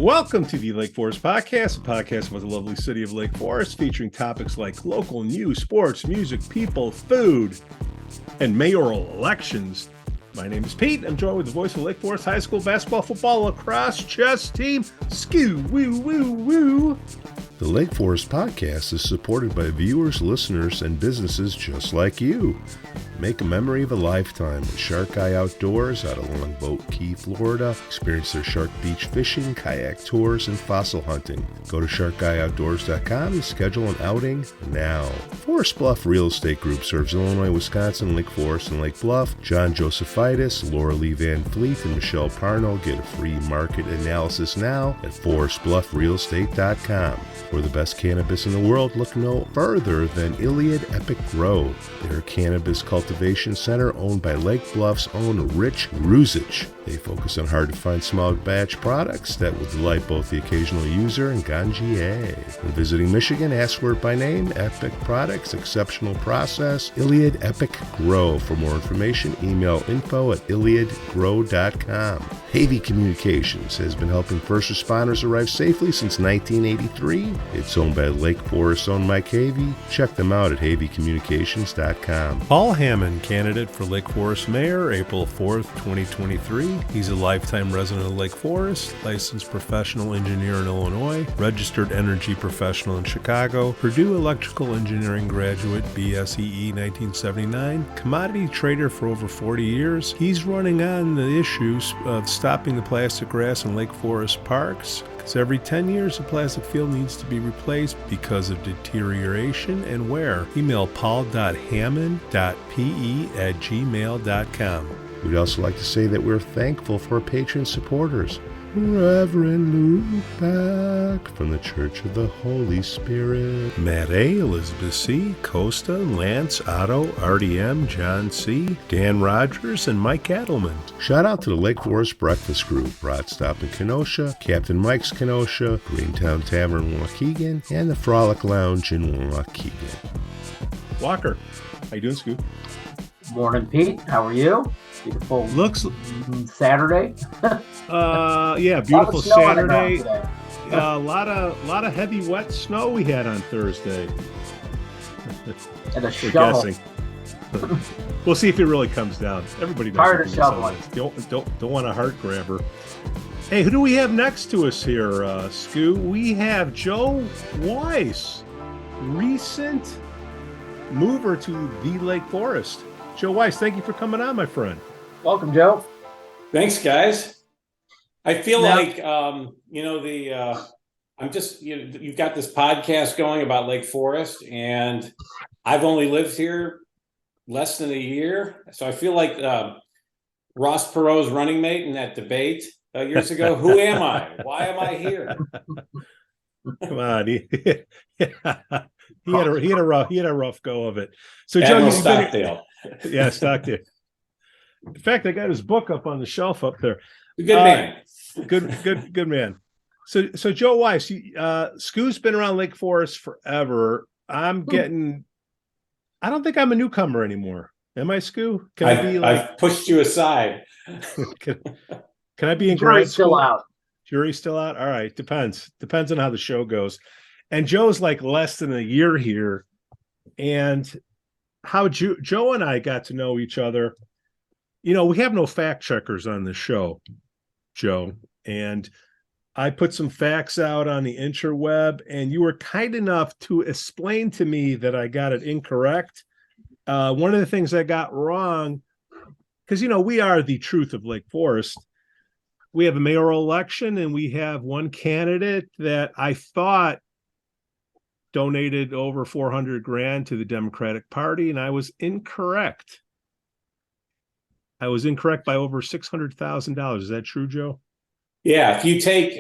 Welcome to the Lake Forest Podcast, a podcast about the lovely city of Lake Forest, featuring topics like local news, sports, music, people, food, and mayoral elections. My name is Pete. I'm joined with the voice of Lake Forest High School basketball, football, lacrosse, chess team, Skoo. Woo, woo, woo. The Lake Forest Podcast is supported by viewers, listeners, and businesses just like you. Make a memory of a lifetime with Shark Eye Outdoors out of Longboat Key, Florida. Experience their shark beach fishing, kayak tours, and fossil hunting. Go to sharkeyeoutdoors.com and schedule an outing now. Forest Bluff Real Estate Group serves Illinois, Wisconsin, Lake Forest, and Lake Bluff. John Josephitis, Laura Lee Van Fleet, and Michelle Parno get a free market analysis now at forestbluffrealestate.com. For the best cannabis in the world, look no further than Iliad Epic Grow. They're a cannabis cultivation center owned by Lake Bluff's own Rich Ruzich. They focus on hard-to-find small batch products that will delight both the occasional user and ganjier. When visiting Michigan, ask for it by name. Epic Products, exceptional process, Iliad Epic Grow. For more information, email info@iliadgrow.com. Havey Communications has been helping first responders arrive safely since 1983. It's owned by Lake Forest-owned Mike Havey. Check them out at haveycommunications.com. Paul Hammond, candidate for Lake Forest Mayor, April 4th, 2023. He's a lifetime resident of Lake Forest, licensed professional engineer in Illinois, registered energy professional in Chicago, Purdue Electrical Engineering graduate, BSEE 1979, commodity trader for over 40 years. He's running on the issues of stopping the plastic grass in Lake Forest parks, because every 10 years a plastic field needs to be replaced because of deterioration and wear. Email paul.hammond.pe@gmail.com. We'd also like to say that we're thankful for our patron supporters. Reverend Luke Beck from the Church of the Holy Spirit. Matt A., Elizabeth C., Costa, Lance, Otto, RDM, John C., Dan Rogers, and Mike Adelman. Shout out to the Lake Forest Breakfast Group, Rod Stop in Kenosha, Captain Mike's Kenosha, Greentown Tavern in Waukegan, and the Frolic Lounge in Waukegan. Walker, how you doing, Skoo? Morning, Pete. How are you? Beautiful Saturday. Beautiful Saturday. A lot of heavy wet snow we had on Thursday. And a shovel. We'll see if it really comes down. Everybody knows. Tired of shoveling. Don't want a heart grabber. Hey, who do we have next to us here, Skoo? We have Joe Weiss, recent mover to the Lake Forest. Joe Weiss, thank you for coming on, my friend. Welcome, Joe. Thanks, guys. I feel like, I'm just, you've got this podcast going about Lake Forest, and I've only lived here less than a year. So I feel like Ross Perot's running mate in that debate years ago. Who am I? Why am I here? Come on. He had a rough go of it. So Joe, Stockdale. Yeah, Stockdale. In fact, I got his book up on the shelf up there. Good man. Good man. So Joe Weiss, Skoo's been around Lake Forest forever. I don't think I'm a newcomer anymore. Am I, Skoo? I've pushed you aside. Can I be in grad school? Still out. Jury's still out? All right. Depends on how the show goes. And Joe's like less than a year here. And how Joe and I got to know each other. We have no fact checkers on the show, Joe. And I put some facts out on the interweb, and you were kind enough to explain to me that I got it incorrect. One of the things I got wrong, because, we are the truth of Lake Forest. We have a mayoral election, and we have one candidate that I thought donated over $400,000 to the Democratic Party, and I was incorrect. I was incorrect by over $600,000. Is that true, Joe? Yeah, if you take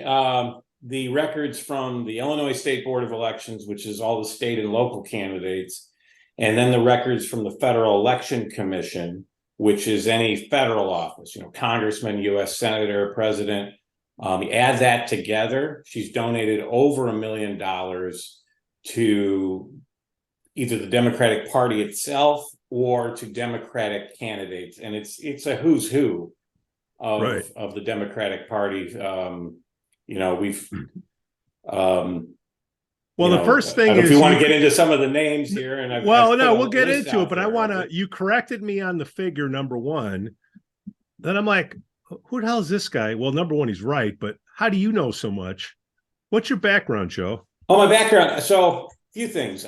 the records from the Illinois State Board of Elections, which is all the state and local candidates, and then the records from the Federal Election Commission, which is any federal office, congressman, U.S. senator, president, you add that together, she's donated over $1 million to either the Democratic Party itself or to Democratic candidates. And it's a who's who of the Democratic Party. we've well, the first thing is, if you want to get into some of the names here, and we'll get into it. But I want to. You corrected me on the figure number one. Then I'm like, who the hell is this guy? Well, number one, he's right. But how do you know so much? What's your background, Joe? Oh, my background. So, a few things.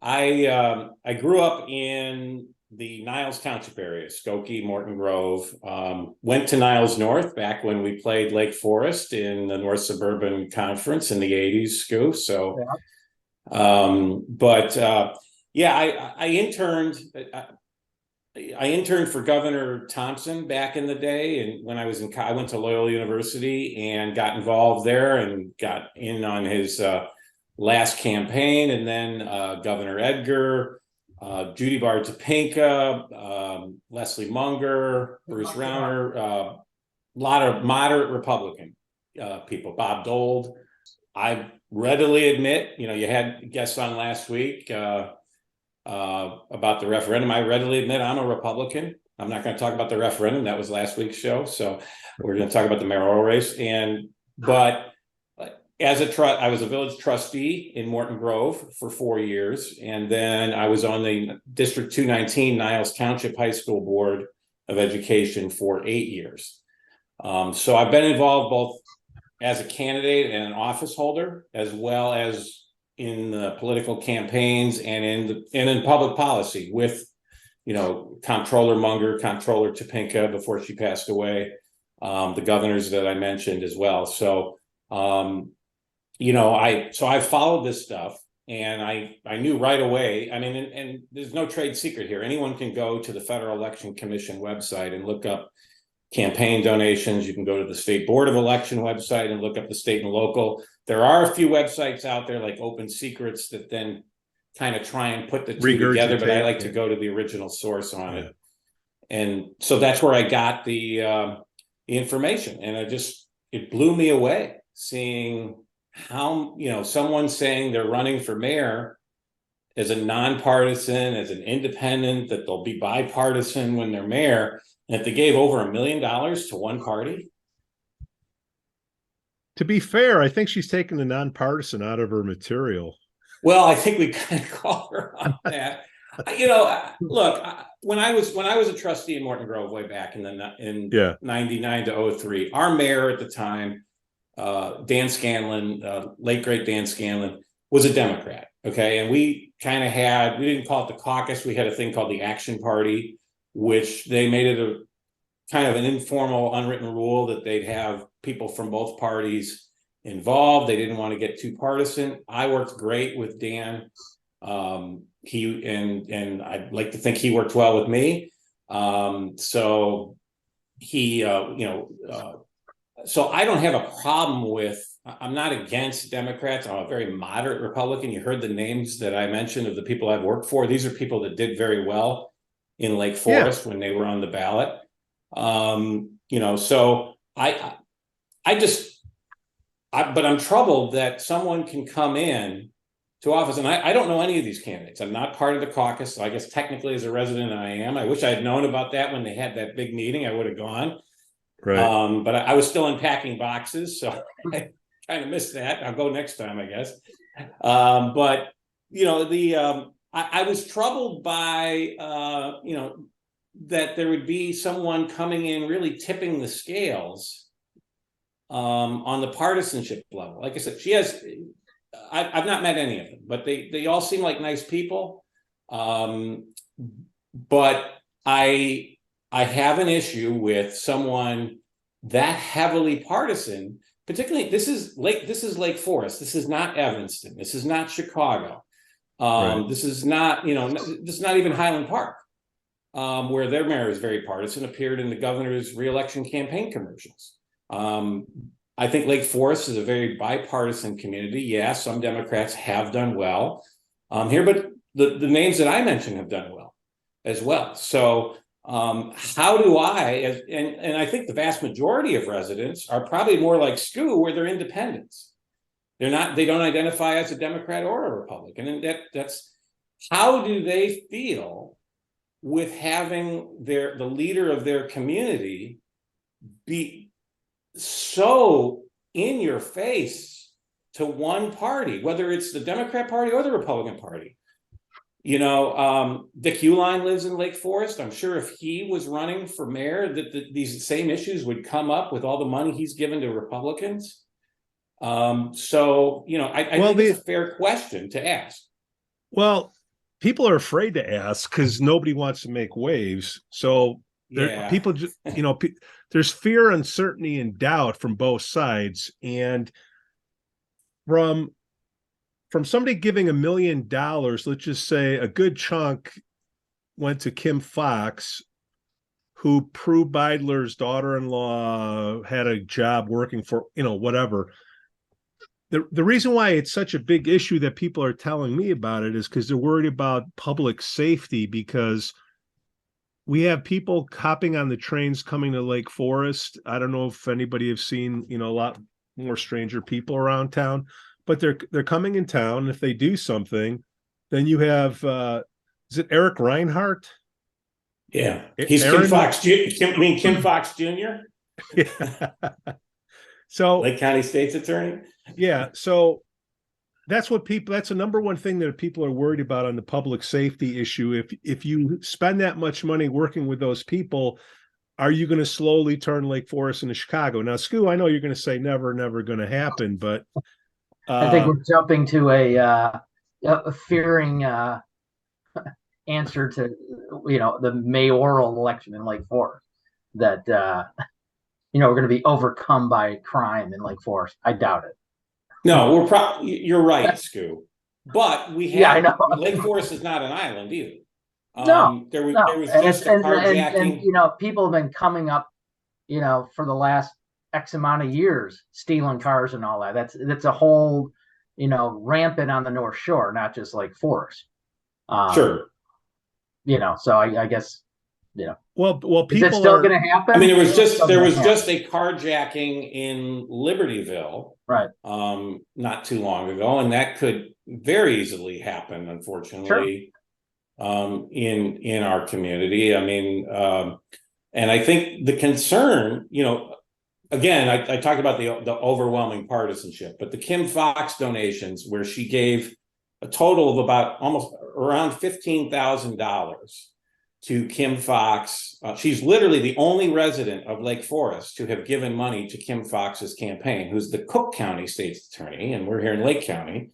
I grew up in the Niles Township area, Skokie, Morton Grove. Went to Niles North back when we played Lake Forest in the North Suburban Conference in the 80s, Skoo. So, I interned. I interned for Governor Thompson back in the day, and when I went to Loyola University and got involved there and got in on his last campaign, and then Governor Edgar, Judy Baar Topinka, Leslie Munger, Bruce Rauner, a lot of moderate Republican people, Bob Dold. I readily admit, you had guests on last week about the referendum. I readily admit I'm a Republican. I'm not going to talk about the referendum. That was last week's show. So we're going to talk about the mayoral race. But I was a village trustee in Morton Grove for 4 years. And then I was on the District 219 Niles Township High School Board of Education for 8 years. So I've been involved both as a candidate and an office holder, as well as in the political campaigns and in public policy with, Comptroller Munger, Comptroller Topinka before she passed away, the governors that I mentioned as well. So, I followed this stuff, and I knew right away. I mean, and there's no trade secret here. Anyone can go to the Federal Election Commission website and look up campaign donations. You can go to the State Board of Election website and look up the state and local. There are a few websites out there like Open Secrets that then kind of try and put the two together, but I like to go to the original source on it. And so that's where I got the information. And it blew me away seeing how, someone saying they're running for mayor as a nonpartisan, as an independent, that they'll be bipartisan when they're mayor. And if they gave over $1 million to one party. To be fair, I think she's taken the nonpartisan out of her material. Well, I think we kind of call her on that. Look, when I was a trustee in Morton Grove way back in 99 to 03, our mayor at the time, Dan Scanlon, late great Dan Scanlon, was a Democrat. Okay, and we didn't call it the caucus. We had a thing called the Action Party, which they made it a kind of an informal, unwritten rule that they'd have people from both parties involved. They didn't want to get too partisan. I worked great with Dan. He and I'd like to think he worked well with me. So he, so I don't have a problem with. I'm not against Democrats. I'm a very moderate Republican. You heard the names that I mentioned of the people I've worked for. These are people that did very well in Lake Forest when they were on the ballot. So but I'm troubled that someone can come in to office, and I don't know any of these candidates. I'm not part of the caucus, so I guess technically as a resident I am. I wish I had known about that when they had that big meeting. I would have gone. Right. But I was still unpacking boxes, so I kind of missed that. I'll go next time, I guess. But I was troubled by that there would be someone coming in really tipping the scales on the partisanship level. Like I said, I've not met any of them, but they all seem like nice people. But I have an issue with someone that heavily partisan. Particularly, this is Lake Forest. This is not Evanston. This is not Chicago. Right. This is not this is not even Highland Park, where their mayor is very partisan. Appeared in the governor's reelection campaign commercials. I think Lake Forest is a very bipartisan community. Yeah, some Democrats have done well here, but the names that I mentioned have done well as well. So how do I, and I think the vast majority of residents are probably more like Skoo, where they're independents. They don't identify as a Democrat or a Republican. And that's how do they feel with having the leader of their community be so in your face to one party, whether it's the Democrat Party or the Republican Party. You know, Dick Uihlein lives in Lake Forest. I'm sure if he was running for mayor, that these same issues would come up with all the money he's given to Republicans. So, you know, I think it's a fair question to ask. Well, people are afraid to ask because nobody wants to make waves. So people just, you know, there's fear, uncertainty, and doubt from both sides. And from somebody giving $1 million, let's just say a good chunk went to Kim Foxx, who Prue Beidler's daughter-in-law had a job working for, you know, whatever. The reason why it's such a big issue that people are telling me about it is because they're worried about public safety, because we have people hopping on the trains coming to Lake Forest. I don't know if anybody have seen, you know, a lot more stranger people around town, but they're coming in town. And if they do something, then you have is it Eric Reinhardt? Yeah, he's Kim Foxx. Kim Foxx Jr. Yeah. So Lake County State's attorney. Yeah, so that's the number one thing that people are worried about on the public safety issue. If you spend that much money working with those people, are you going to slowly turn Lake Forest into Chicago? Now, Skoo, I know you're going to say never going to happen, but I think we're jumping to a fearing answer to, you know, the mayoral election in Lake Forest, that you know, we're going to be overcome by crime in Lake Forest. I doubt it. No, you're right, Skoo. But we have, yeah, I know. Lake Forest is not an island either. No, there was just a carjacking. And, you know, people have been coming up, you know, for the last X amount of years, stealing cars and all that. That's a whole, you know, rampant on the North Shore, not just Lake Forest. Sure. You know, so I guess, you know. Well, people is it still going to happen? I mean, there was just a carjacking in Libertyville, right? Not too long ago, and that could very easily happen, unfortunately, in our community. I mean, and I think the concern, you know, again, I talked about the overwhelming partisanship, but the Kim Foxx donations, where she gave a total of about almost around $15,000 to Kim Foxx. She's literally the only resident of Lake Forest to have given money to Kim Foxx's campaign, who's the Cook County State's attorney, and we're here in Lake County.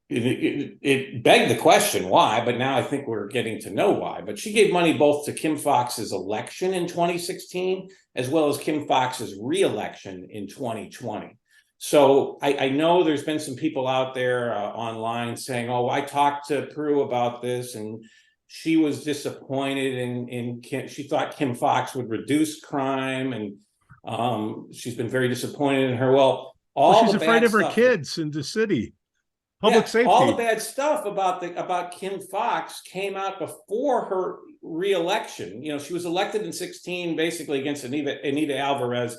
It begged the question why, but now I think we're getting to know why. But she gave money both to Kim Foxx's election in 2016, as well as Kim Foxx's re-election in 2020. So I know there's been some people out there online saying, oh, I talked to Prue about this, and she was disappointed in Kim. She thought Kim Foxx would reduce crime, and she's been very disappointed in her. Well, she's afraid of her kids in the city. Public safety. All the bad stuff about Kim Foxx came out before her re-election. You know, she was elected in 2016, basically against Anita Alvarez,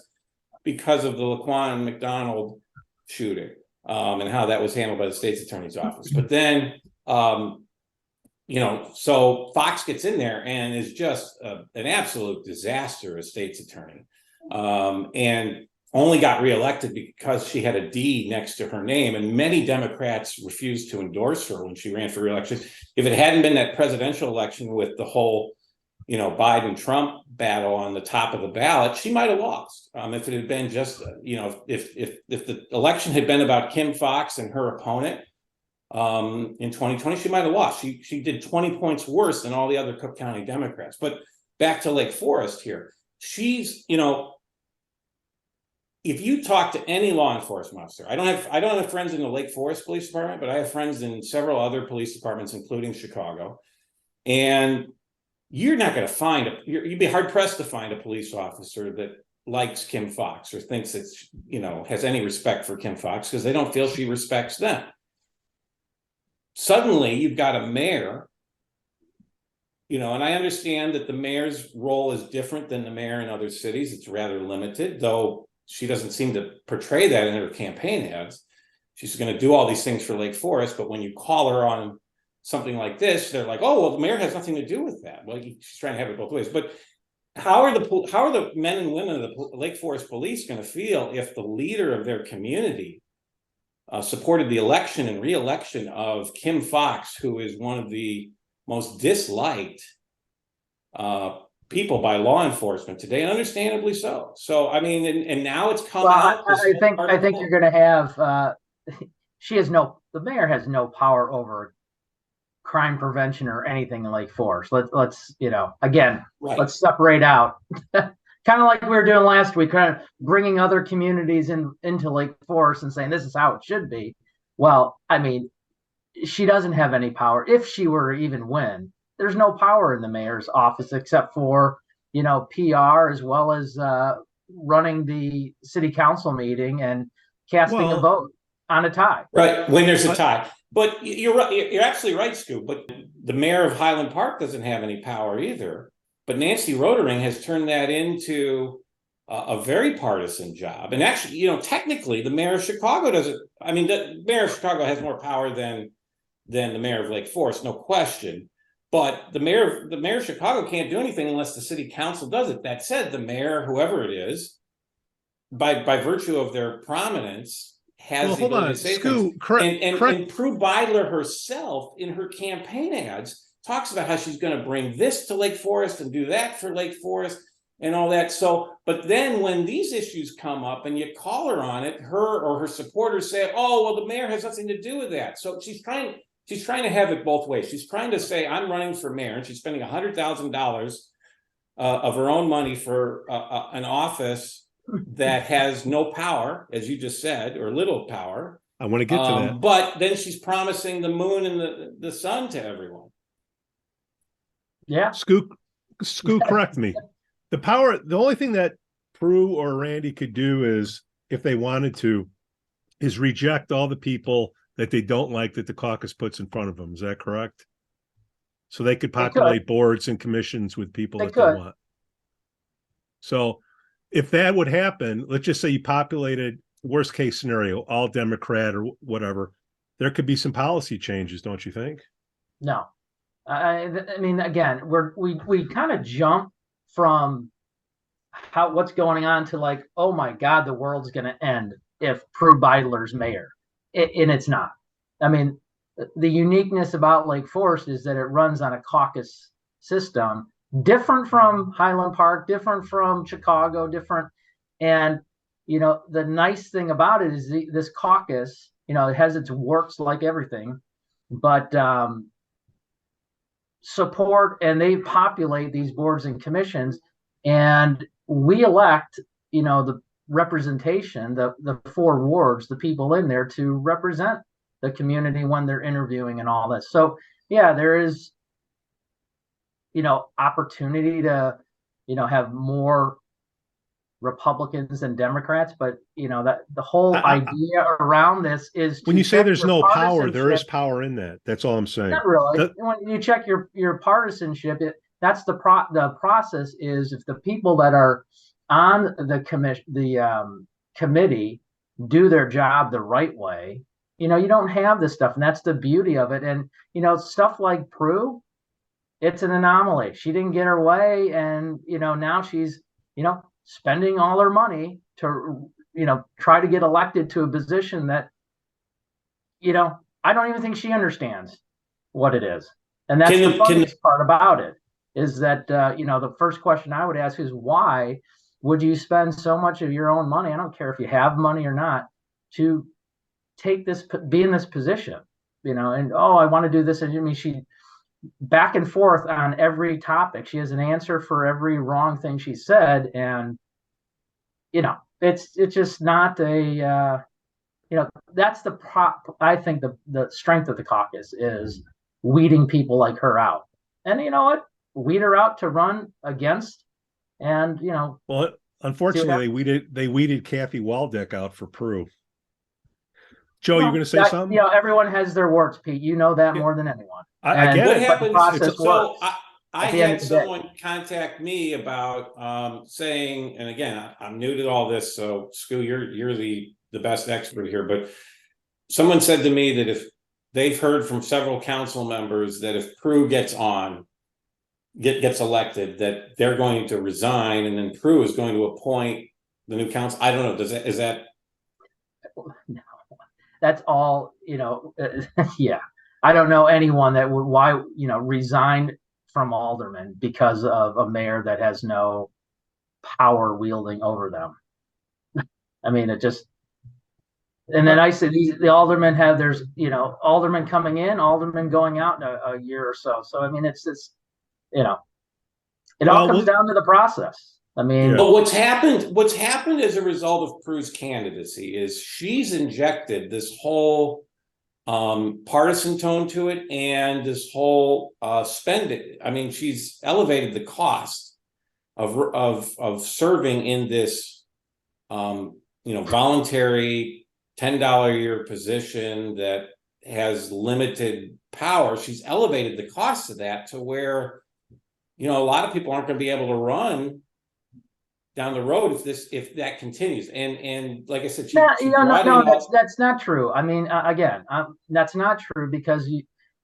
because of the Laquan McDonald shooting, and how that was handled by the state's attorney's office. But then, you know, so Foxx gets in there and is just an absolute disaster as state's attorney, and only got reelected because she had a D next to her name. And many Democrats refused to endorse her when she ran for reelection. If it hadn't been that presidential election with the whole, you know, Biden-Trump battle on the top of the ballot, she might have lost. If it had been just, you know, if the election had been about Kim Foxx and her opponent in 2020, she might have lost. She did 20 points worse than all the other Cook County Democrats. But back to Lake Forest here, she's, you know, if you talk to any law enforcement officer, I don't have friends in the Lake Forest Police Department, but I have friends in several other police departments, including Chicago, and you're not going to find you'd be hard pressed to find a police officer that likes Kim Foxx or thinks it's, you know, has any respect for Kim Foxx, because they don't feel she respects them. Suddenly you've got a mayor, you know, and I understand that the mayor's role is different than the mayor in other cities. It's rather limited, though she doesn't seem to portray that in her campaign ads. She's going to do all these things for Lake Forest, but when you call her on something like this, they're like, oh, well, the mayor has nothing to do with that. Well, she's trying to have it both ways. But how are the men and women of the Lake Forest Police going to feel if the leader of their community supported the election and re-election of Kim Foxx, who is one of the most disliked people by law enforcement today, and understandably so. So, I mean, and now it's come out. I think you're going to have. The mayor has no power over crime prevention or anything in Lake Forest. Let's again, right. Let's separate out. Kind of like we were doing last week, kind of bringing other communities into Lake Forest and saying this is how it should be. Well, I mean, she doesn't have any power. If she were to even win, there's no power in the mayor's office except for PR, as well as running the city council meeting and casting a vote on a tie. Right, when there's a tie. But you're right. You're absolutely right, Skoo. But the mayor of Highland Park doesn't have any power either. But Nancy Rotering has turned that into a very partisan job. And actually, technically, the mayor of Chicago doesn't. I mean, the mayor of Chicago has more power than the mayor of Lake Forest, no question. But the mayor of Chicago can't do anything unless the city council does it. That said, the mayor, whoever it is, by virtue of their prominence, has the ability to say things. And Prue Beidler herself, in her campaign ads, talks about how she's going to bring this to Lake Forest and do that for Lake Forest and all that. So, but then when these issues come up and you call her on it, her or her supporters say, "Oh, well, the mayor has nothing to do with that." So she's trying to have it both ways. She's trying to say, "I'm running for mayor," and she's spending $100,000 of her own money for an office that has no power, as you just said, or little power. I want to get to that. But then she's promising the moon and the sun to everyone. Yeah. Skoo, correct me. The only thing that Prue or Randy could do is, if they wanted to, is reject all the people that they don't like that the caucus puts in front of them. Is that correct? So they could populate boards and commissions with people that they want. So if that would happen, let's just say you populated, worst case scenario, all Democrat or whatever, there could be some policy changes, don't you think? No. I mean, again, we kind of jump from what's going on to like, oh my God, the world's going to end if Prue Beidler's mayor. And it's not. I mean, the uniqueness about Lake Forest is that it runs on a caucus system, different from Highland Park, different from Chicago, different. And, the nice thing about it is this caucus, it has its warts like everything, but support, and they populate these boards and commissions, and we elect, the representation, the 4 wards, the people in there to represent the community when they're interviewing and all this. So yeah, there is opportunity to have more Republicans than Democrats, but that the whole idea around this is, when you say there's no power, there is power in that. That's all I'm saying. Not really. When you check your partisanship, that's the process is, if the people that are on the committee do their job the right way, you don't have this stuff, and that's the beauty of it. And stuff like Prue, it's an anomaly. She didn't get her way, and now she's spending all her money to try to get elected to a position that I don't even think she understands what it is. And that's the funniest part about it, is that the first question I would ask is, why would you spend so much of your own money, I don't care if you have money or not, to be in this position, and I want to do this. And I mean, she back and forth on every topic. She has an answer for every wrong thing she said. And, it's just not that's I think the strength of the caucus is weeding people like her out. And you know what? Weed her out to run against. And, well, unfortunately, they weeded Cathy Waldeck out for Prue. Joe, you're going to say something? Everyone has their warts, Pete. You know that more than anyone. I get what it. Happens? So I had someone contact me about saying, and again, I'm new to all this, so Skoo, you're the best expert here. But someone said to me that if they've heard from several council members that if Prue gets on, gets elected, that they're going to resign, and then Prue is going to appoint the new council. I don't know. Is that? No, that's all, yeah. I don't know anyone that would resign from alderman because of a mayor that has no power wielding over them. I mean, it just, and then I say the aldermen have, there's, aldermen coming in, aldermen going out in a year or so. So, I mean, it's just, it all comes down to the process. I mean, but what's happened as a result of Prue's candidacy is she's injected this whole partisan tone to it, and this whole spending. I mean, she's elevated the cost of serving in this voluntary $10 a year position that has limited power. She's elevated the cost of that to where a lot of people aren't going to be able to run down the road if that continues. And like I said, that's not true. I mean, again, that's not true, because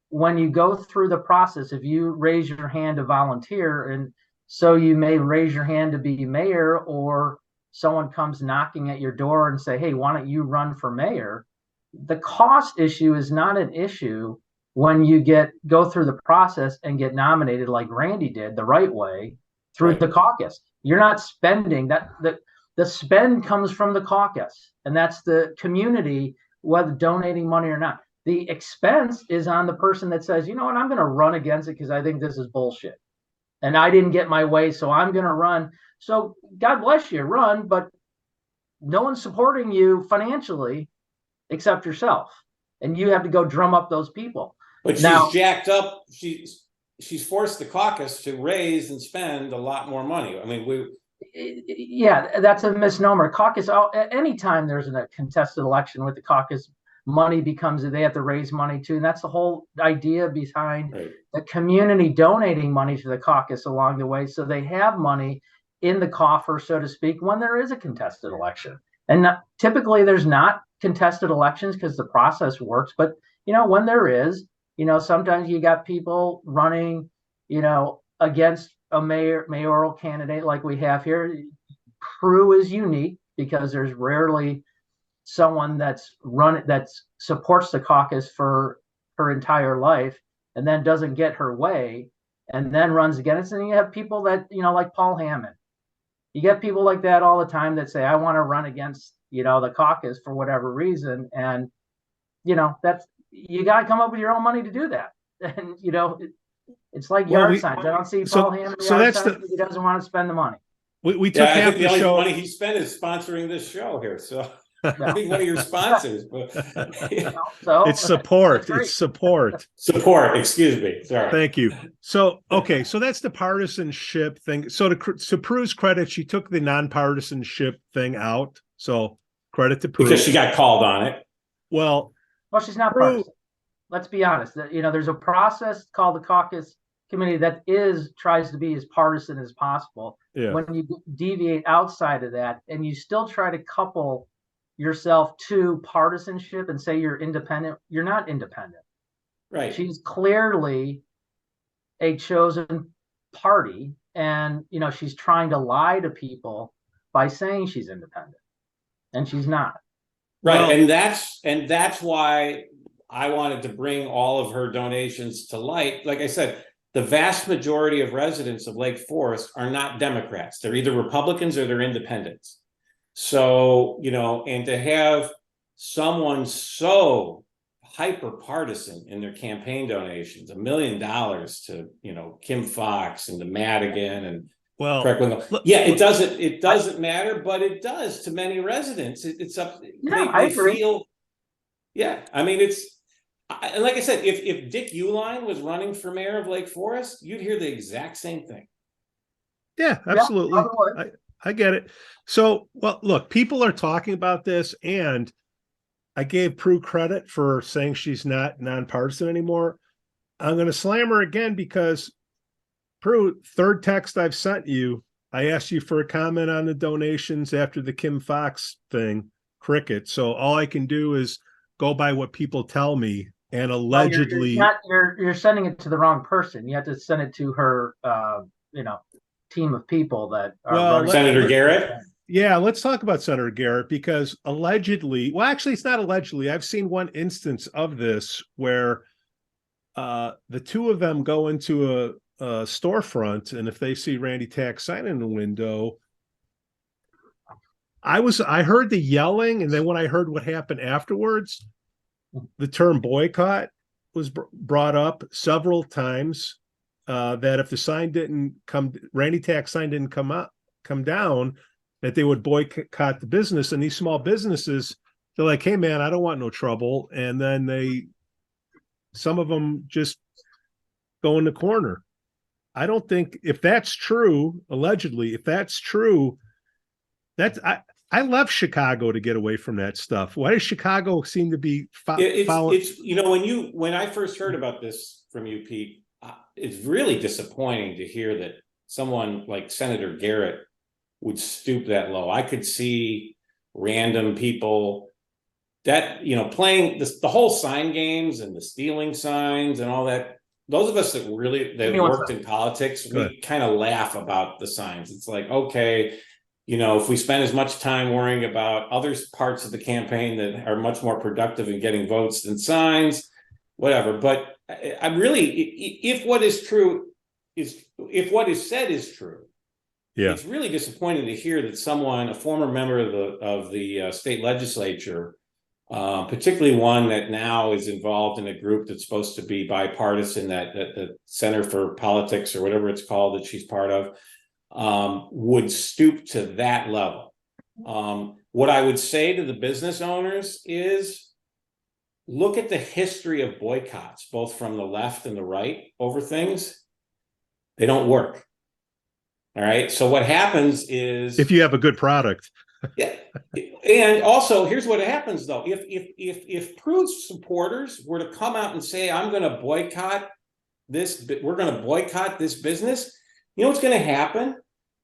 when you go through the process, if you raise your hand to volunteer, and so you may raise your hand to be mayor, or someone comes knocking at your door and say, hey, why don't you run for mayor? The cost issue is not an issue when you go through the process and get nominated like Randy did the right way through the caucus. You're not spending that. The spend comes from the caucus, and that's the community, whether donating money or not. The expense is on the person that says, you know what, I'm going to run against it because I think this is bullshit, and I didn't get my way, so I'm going to run. So God bless you, run, but no one's supporting you financially except yourself, and you have to go drum up those people. But she's jacked up. She's forced the caucus to raise and spend a lot more money. I mean, yeah, that's a misnomer. Caucus, anytime there's a contested election with the caucus, money they have to raise money too. And that's the whole idea behind the community donating money to the caucus along the way. So they have money in the coffer, so to speak, when there is a contested election. And typically there's not contested elections because the process works. But, when there is, sometimes you got people running, against a mayoral candidate like we have here. Prue is unique because there's rarely someone that supports the caucus for her entire life and then doesn't get her way and then runs against it. And you have people that, like Paul Hammond. You get people like that all the time that say, I want to run against, the caucus for whatever reason. And, that's, you got to come up with your own money to do that. And, it's like yard signs. I don't see Paul Hammond yard signs. He doesn't want to spend the money. We took half the only show. Money he spent is sponsoring this show here. So I think one of your sponsors, but it's support. It's support. Support. Excuse me. Sorry. Thank you. So, okay. So that's the partisanship thing. So to Prue's credit, she took the nonpartisanship thing out. So credit to Prue. Because she got called on it. Well, she's not partisan. Let's be honest. There's a process called the caucus committee that tries to be as partisan as possible. Yeah. When you deviate outside of that and you still try to couple yourself to partisanship and say you're independent, you're not independent. Right. She's clearly a chosen party, and she's trying to lie to people by saying she's independent, and she's not. Right. Well, and that's why I wanted to bring all of her donations to light. Like I said, the vast majority of residents of Lake Forest are not Democrats. They're either Republicans or they're independents. So, and to have someone so hyper partisan in their campaign donations, $1 million to, Kim Foxx and to Madigan and it doesn't matter, but it does to many residents. It's up. I agree. I mean, and like I said, if Dick Uihlein was running for mayor of Lake Forest, you'd hear the exact same thing. Yeah, absolutely. Yeah, I get it. So, well, look, people are talking about this, and I gave Prue credit for saying she's not nonpartisan anymore. I'm going to slam her again because, Prue, third text I've sent you, I asked you for a comment on the donations after the Kim Foxx thing, cricket. So all I can do is go by what people tell me and Well, allegedly, you're sending it to the wrong person. You have to send it to her, team of people that are well, running. Senator Garrett? yeah, let's talk about Senator Garrett, because allegedly, well, actually, it's not allegedly. I've seen one instance of this where the two of them go into a storefront, and if they see Randy Tack sign in the window, I heard the yelling, and then when I heard what happened afterwards, the term boycott was brought up several times. That if the sign didn't come, Randy Tack sign didn't come down, that they would boycott the business. And these small businesses, they're like, "Hey, man, I don't want no trouble," and then some of them just go in the corner. I don't think, if that's true, allegedly, if that's true, I left Chicago to get away from that stuff. Why does Chicago seem to be following? It's when I first heard about this from you, Pete, it's really disappointing to hear that someone like Senator Garrett would stoop that low. I could see random people that, playing the whole sign games and the stealing signs and all that. Those of us that worked in politics, we kind of laugh about the signs. It's like, okay, if we spend as much time worrying about other parts of the campaign that are much more productive in getting votes than signs, whatever. But I'm really, if what is said is true, yeah, it's really disappointing to hear that a former member of the state legislature, particularly one that now is involved in a group that's supposed to be bipartisan, that the Center for Politics or whatever it's called that she's part of, would stoop to that level. What I would say to the business owners is, look at the history of boycotts, both from the left and the right, over things. They don't work. All right. So what happens is, if you have a good product. Yeah. And also, here's what happens though. If Prue's supporters were to come out and say, I'm going to boycott this, we're going to boycott this business, you know what's going to happen?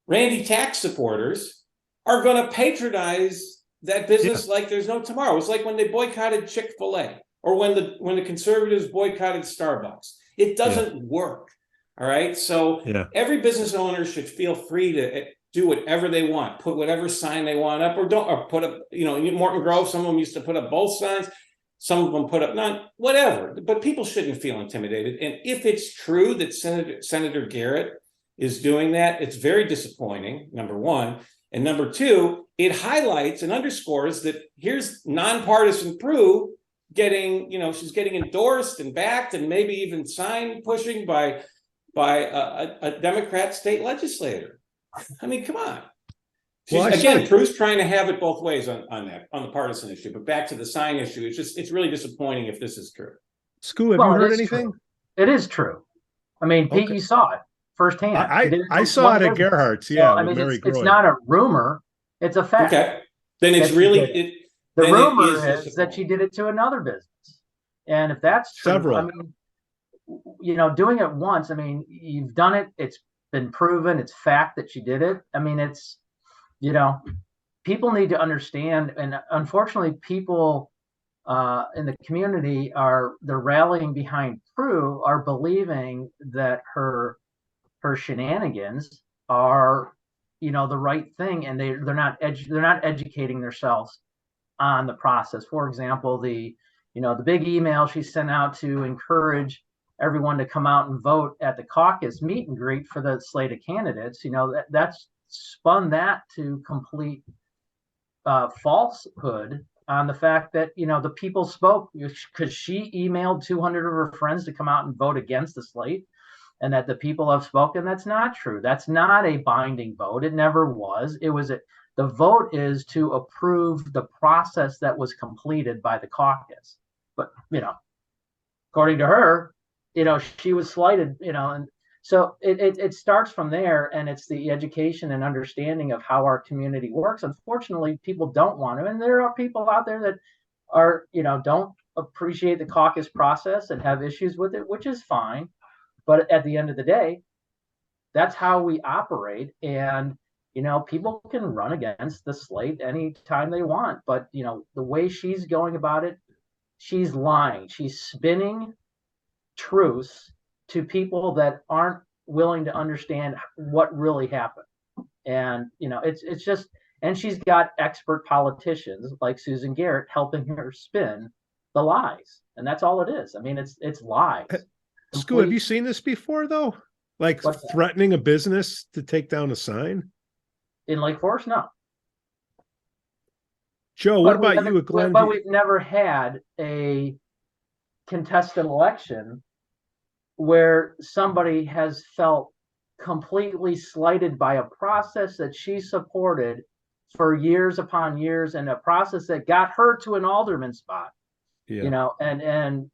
Randy Tack supporters are going to patronize that business like there's no tomorrow. It's like when they boycotted Chick-fil-A, or when the conservatives boycotted Starbucks. It doesn't work. All right. So every business owner should feel free to do whatever they want, put whatever sign they want up, or put up, Morton Grove, some of them used to put up both signs. Some of them put up none, whatever. But people shouldn't feel intimidated. And if it's true that Senator Garrett is doing that, it's very disappointing, number one. And number two, it highlights and underscores that here's nonpartisan Prue getting, she's getting endorsed and backed and maybe even sign pushing by a Democrat state legislator. I mean, come on. Prue's trying to have it both ways on the partisan issue. But back to the sign issue, it's really disappointing if this is true. Skoo, have you heard anything? True. It is true. I mean, Pete, you saw it firsthand. I saw it at Gerhard's. Yeah, it's not a rumor; it's a fact. Okay, then it's really the rumor is that she did it to another business, and if that's true, several. I mean, doing it once. I mean, you've done it. It's been proven. It's fact that she did it. I mean, it's people need to understand, and unfortunately, people in the community they're rallying behind Prue, are believing that her shenanigans are the right thing, and they're not educating themselves on the process. For example, the big email she sent out to encourage everyone to come out and vote at the caucus meet and greet for the slate of candidates, that's spun that to complete falsehood on the fact that the people spoke, because she emailed 200 of her friends to come out and vote against the slate, and that the people have spoken. That's not true. That's not a binding vote. It never was. The vote is to approve the process that was completed by the caucus. But according to her, she was slighted, and so it starts from there, and it's the education and understanding of how our community works. Unfortunately, people don't want to, and there are people out there that are, don't appreciate the caucus process and have issues with it, which is fine. But at the end of the day, that's how we operate. And, people can run against the slate anytime they want. But, the way she's going about it, she's lying. She's spinning truths to people that aren't willing to understand what really happened. And, it's just, and she's got expert politicians like Susan Garrett helping her spin the lies. And that's all it is. I mean, it's lies. Skoo, have you seen this before, though? Like threatening a business to take down a sign? In Lake Forest? No. Joe, what about you at Glenview? But we've never had a contested election where somebody has felt completely slighted by a process that she supported for years upon years, and a process that got her to an alderman spot. Yeah. And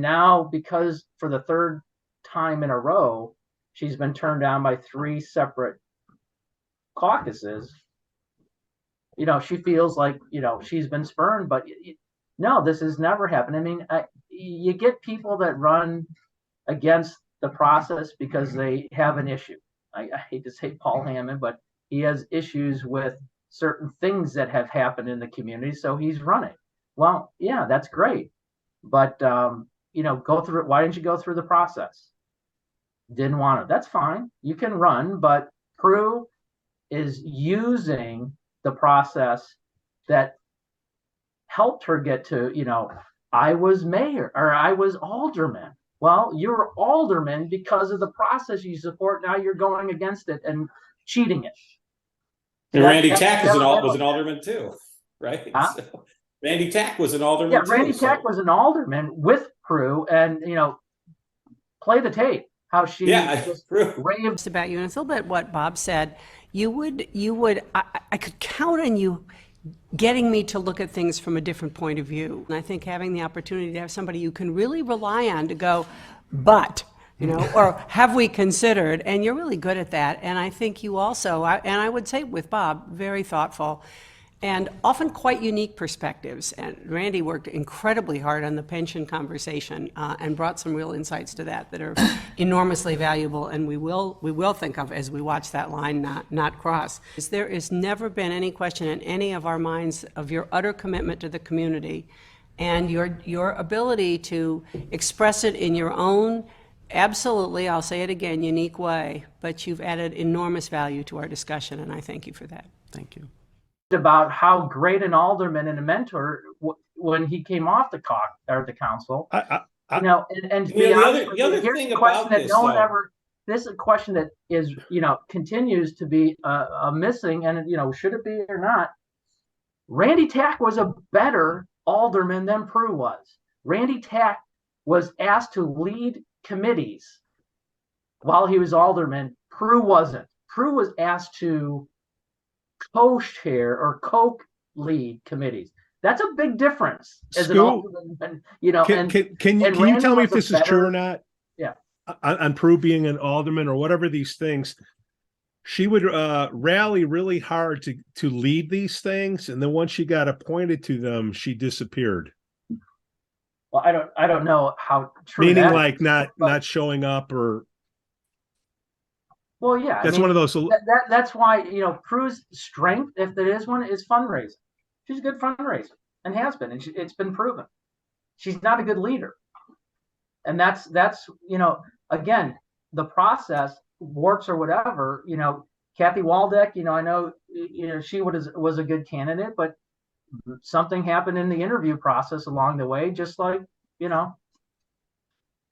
now, because for the third time in a row, she's been turned down by 3 separate caucuses. She feels like, she's been spurned, but no, this has never happened. I mean, you get people that run against the process because they have an issue. I hate to say Paul Hammond, but he has issues with certain things that have happened in the community, so he's running. Well, yeah, that's great, but go through it. Why didn't you go through the process? Didn't want it. That's fine. You can run, but Prue is using the process that helped her get to, I was mayor or I was alderman. Well, you're alderman because of the process you support. Now you're going against it and cheating it. And Randy Tack was an alderman too, right? Huh? So, Randy Tack was an alderman. Yeah, Randy Tack was an alderman with Prue, and play the tape. How she raved about you, and it's a little bit what Bob said. I could count on you getting me to look at things from a different point of view. And I think having the opportunity to have somebody you can really rely on to go, but, or have we considered? And you're really good at that. And I think you also, and I would say with Bob, very thoughtful and often quite unique perspectives. And Randy worked incredibly hard on the pension conversation and brought some real insights to that are enormously valuable, and we will think of as we watch that line not cross. There has never been any question in any of our minds of your utter commitment to the community and your ability to express it in your own, absolutely, I'll say it again, unique way, but you've added enormous value to our discussion, and I thank you for that. Thank you. About how great an alderman and a mentor when he came off the council. The other thing about this, this is a question that is, continues to be missing, and should it be or not? Randy Tack was a better alderman than Prue was. Randy Tack was asked to lead committees while he was alderman. Prue wasn't. Prue was asked to co-chair or co-lead committees. That's a big difference as an alderman. Can you tell me if this is true or not? Yeah. On Prue being an alderman or whatever these things, she would rally really hard to lead these things, and then once she got appointed to them, she disappeared. Well, I don't know how true. Meaning, like not showing up or. Well, yeah, that's one of those. That's why Prue's strength, if there is one, is fundraising. She's a good fundraiser and has been, and it's been proven. She's not a good leader, and that's again, the process, warts or whatever. Cathy Waldeck. I know she was a good candidate, but something happened in the interview process along the way, just like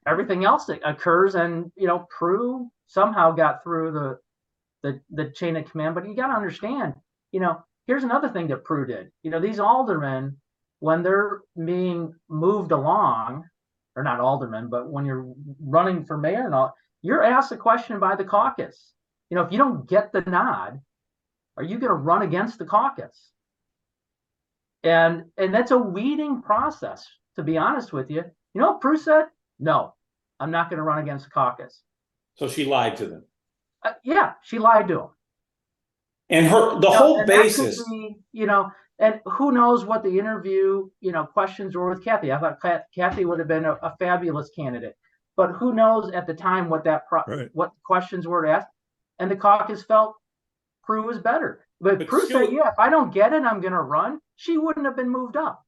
everything else that occurs, and Prue somehow got through the chain of command. But you got to understand, here's another thing that Prue did. These aldermen, when they're being moved along, or not aldermen, but when you're running for mayor and all, you're asked a question by the caucus. If you don't get the nod, are you going to run against the caucus? And that's a weeding process, to be honest with you. You know what Prue said? No, I'm not going to run against the caucus. So she lied to them. Yeah, she lied to them. And the whole basis, and who knows what the interview, questions were with Cathy. I thought Cathy would have been a fabulous candidate, but who knows at the time what what questions were asked, and the caucus felt Prue was better. But Prue said, "Yeah, if I don't get it, I'm going to run." She wouldn't have been moved up.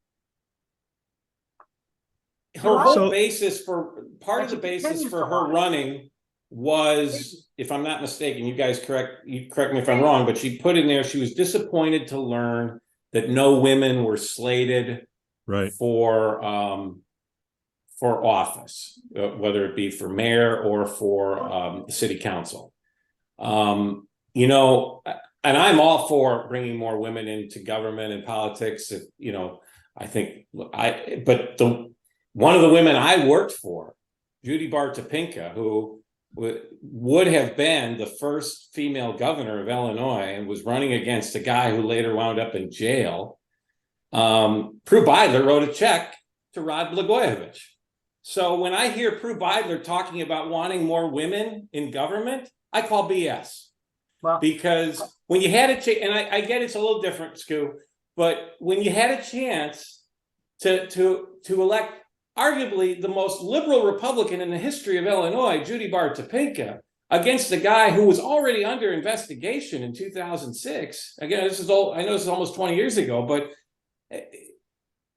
her whole So- basis for part of the basis for her running was, if I'm not mistaken, you guys correct me if I'm wrong, but she put in there she was disappointed to learn that no women were slated Right. for office, whether it be for mayor or for city council. You know, and I'm all for bringing more women into government and politics. If, you know, I think but one of the women I worked for, Judy Topinka, who would have been the first female governor of Illinois and was running against a guy who later wound up in jail. Prue Beidler wrote a check to Rod Blagojevich. So when I hear Prue Beidler talking about wanting more women in government, I call BS. Well, because when you had a chance, and I get it's a little different, Skoo, but when you had a chance to elect arguably the most liberal Republican in the history of Illinois, Judy Topinka, against a guy who was already under investigation in 2006. Again, this is old. I know this is almost 20 years ago, but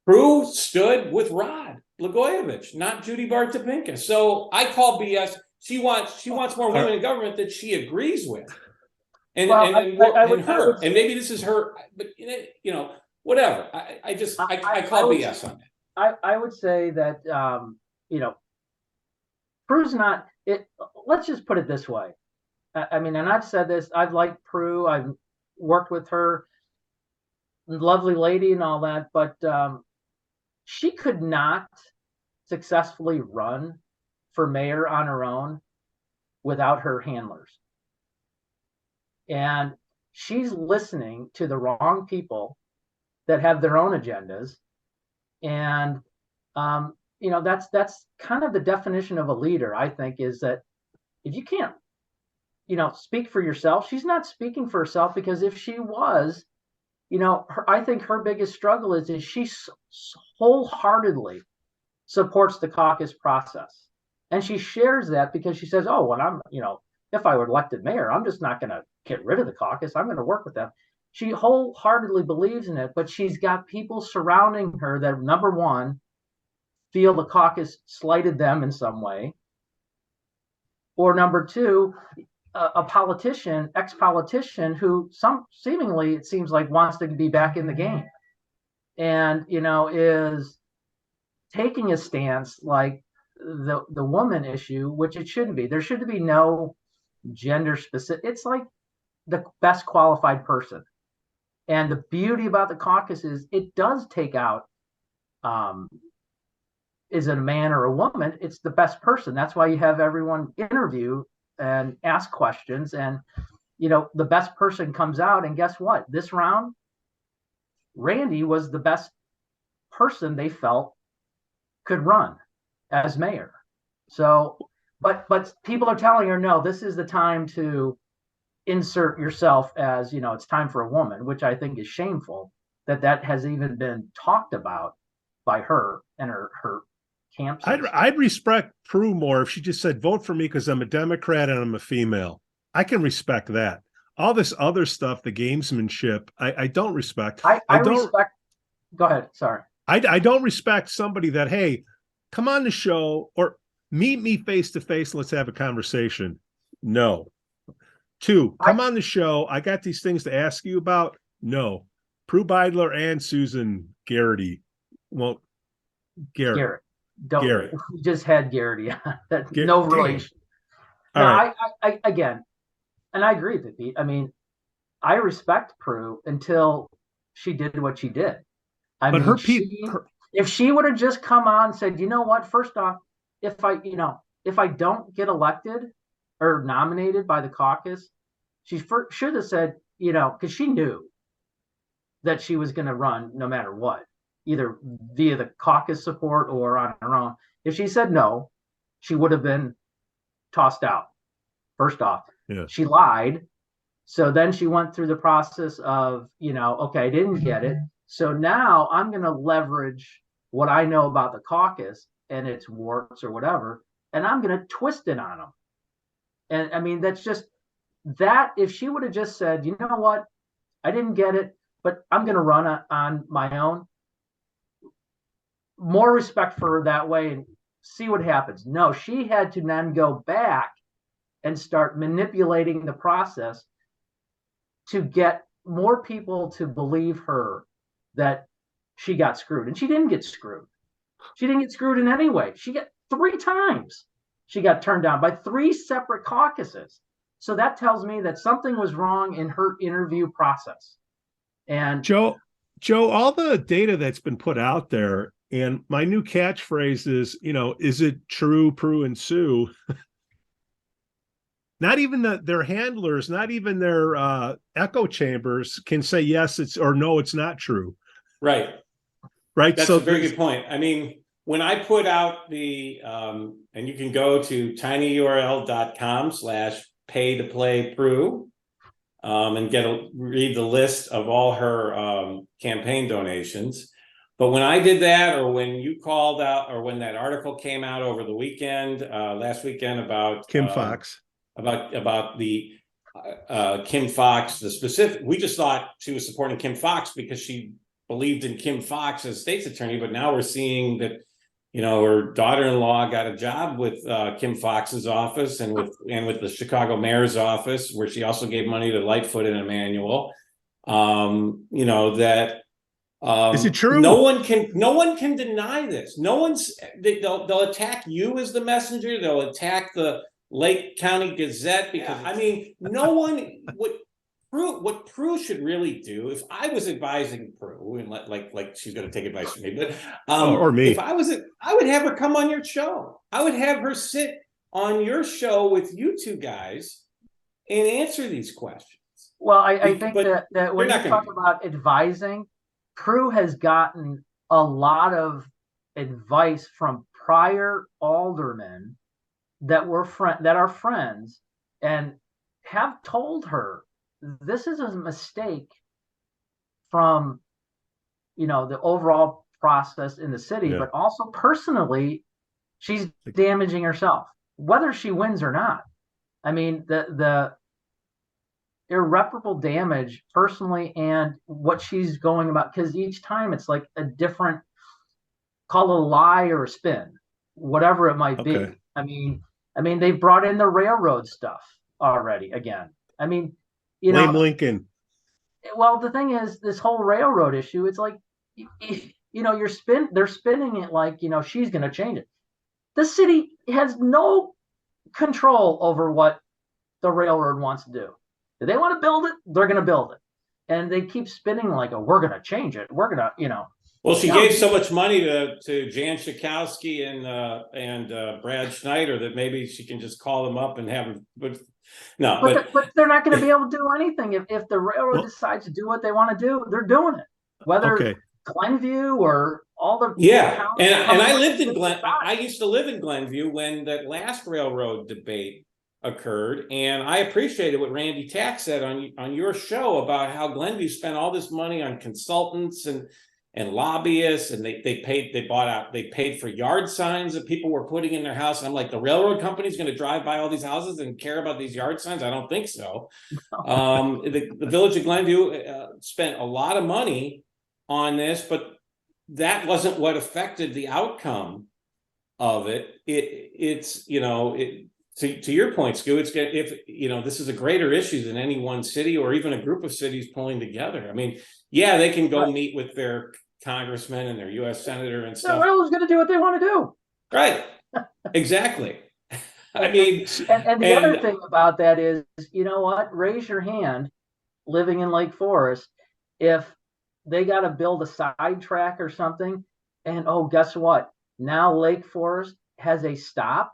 Prue stood with Rod Blagojevich, not Judy Topinka. So I call BS. She wants more women in government that she agrees with. And maybe this is her, but you know, whatever. I call BS on that. I would say that you know, Prue's not it. Let's just put it this way. I mean, and I've said this. I've liked Prue. I've worked with her, lovely lady, and all that. But she could not successfully run for mayor on her own without her handlers. And she's listening to the wrong people that have their own agendas. And, you know, that's kind of the definition of a leader, I think, is that if you can't, you know, speak for yourself, she's not speaking for herself, because if she was, you know, I think her biggest struggle is she wholeheartedly supports the caucus process. And she shares that because she says, oh, when I'm, you know, if I were elected mayor, I'm just not going to get rid of the caucus. I'm going to work with them. She wholeheartedly believes in it, but she's got people surrounding her that, number one, feel the caucus slighted them in some way. Or number two, a politician, ex-politician who seemingly, it seems like, wants to be back in the game. And, you know, is taking a stance like the woman issue, which it shouldn't be. There should be no gender specific. It's like the best qualified person. And the beauty about the caucus is it does take out, is it a man or a woman? It's the best person. That's why you have everyone interview and ask questions. And, you know, the best person comes out. And guess what? This round, Randy was the best person they felt could run as mayor. So, but people are telling her, no, this is the time to insert yourself as, you know, it's time for a woman, which I think is shameful that has even been talked about by her and her camp. I'd respect Prue more if she just said, vote for me because I'm a Democrat and I'm a female. I can respect that. All this other stuff, the gamesmanship, I don't respect. I don't respect. Go ahead. Sorry. I don't respect somebody that, hey, come on the show or meet me face to face. Let's have a conversation. No. Two, come on the show. I got these things to ask you about. No. Prue Beidler and Susan Garrett. Well, Garrett. Garrett. We just had Garrett. No relation. No, right. I again, and I agree with Pete. I mean, I respect Prue until she did what she did. If she would have just come on and said, you know what, first off, if I don't get elected or nominated by the caucus, she should have said, you know, because she knew that she was going to run no matter what, either via the caucus support or on her own. If she said no, she would have been tossed out. First off, She lied. So then she went through the process of, you know, okay, I didn't get it. So now I'm going to leverage what I know about the caucus and its warts or whatever, and I'm going to twist it on them. And I mean, that's just that. If she would have just said, you know what, I didn't get it, but I'm going to run on my own. more respect for her that way and see what happens. No, she had to then go back and start manipulating the process to get more people to believe her that she got screwed. And she didn't get screwed. She didn't get screwed in any way. She got 3 times. She got turned down by 3 separate caucuses. So that tells me that something was wrong in her interview process. And Joe, all the data that's been put out there, and my new catchphrase is, is it true, Prue and Sue? Not even their handlers, not even their echo chambers can say yes, it's or no, it's not true. Right. Right. That's so a very good point. I mean, when I put out the, and you can go to tinyurl.com/pay-to-play-Prue and read the list of all her campaign donations. But when I did that, or when you called out, or when that article came out over the weekend, last weekend about Kim Foxx, about the Kim Foxx, the specific, we just thought she was supporting Kim Foxx because she believed in Kim Foxx as state's attorney, but now we're seeing that, her daughter-in-law got a job with Kim Foxx's office and with the Chicago mayor's office, where she also gave money to Lightfoot and Emanuel. That is it true? No one can deny this. They'll attack you as the messenger. They'll attack the Lake County Gazette because no one would. What Prue should really do, if I was advising Prue, and like she's going to take advice from me, but or me, if I was I would have her come on your show. I would have her sit on your show with you two guys and answer these questions. Well, I think that when you talk about advising, Prue has gotten a lot of advice from prior aldermen that are friends and have told her this is a mistake from the overall process in the city, but also personally she's damaging herself, whether she wins or not. I mean, the irreparable damage personally and what she's going about, because each time it's like a different, call it a lie or a spin, whatever it might be. I mean they've brought in the railroad stuff already again. I mean, blame Lincoln. Well, the thing is, this whole railroad issue, it's like, they're spinning it like, she's going to change it. The city has no control over what the railroad wants to do. If they want to build it, they're going to build it. And they keep spinning like, we're going to change it. We're going to, Well, she gave so much money to Jan Schakowsky and Brad Schneider that maybe she can just call them up and have them. But they're not going to be able to do anything if the railroad decides to do what they want to do. They're doing it, whether Glenview or all the And I lived in I used to live in Glenview when that last railroad debate occurred, and I appreciated what Randy Tack said on your show about how Glenview spent all this money on consultants and lobbyists, and they paid for yard signs that people were putting in their house. And I'm like, the railroad company's going to drive by all these houses and care about these yard signs? I don't think so. The village of Glenview spent a lot of money on this, but that wasn't what affected the outcome of it. To your point, Skoo, this is a greater issue than any one city or even a group of cities pulling together. I mean, they can go meet with their congressman and their U.S. senator and stuff. The railroad's going to do what they want to do. Right. Exactly. I mean, and the other thing about that is, raise your hand, living in Lake Forest, if they got to build a sidetrack or something, and guess what? Now Lake Forest has a stop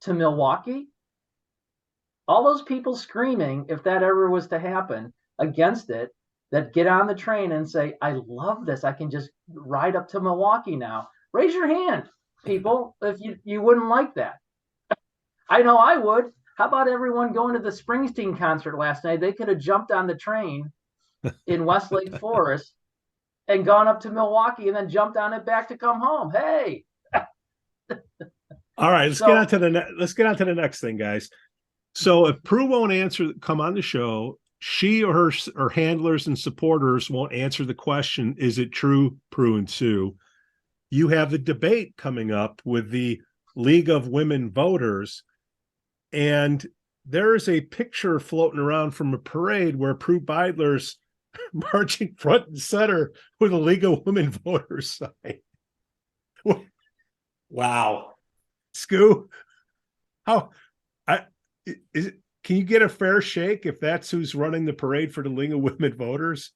to Milwaukee. All those people screaming, if that ever was to happen, against it, that get on the train and say, I love this, I can just ride up to Milwaukee now. Raise your hand, people, if you wouldn't like that. I know I would. How about everyone going to the Springsteen concert last night? They could have jumped on the train in West Lake Forest and gone up to Milwaukee and then jumped on it back to come home. Hey. All right, let's get on to the next thing, guys. So if Prue won't come on the show, she or her handlers and supporters won't answer the question, is it true, Prue and Sue? you have the debate coming up with the League of Women Voters, and there is a picture floating around from a parade where Prue Beidler's marching front and center with a League of Women Voters sign. Wow. Skoo, how is it? Can you get a fair shake if that's who's running the parade for the League of Women Voters?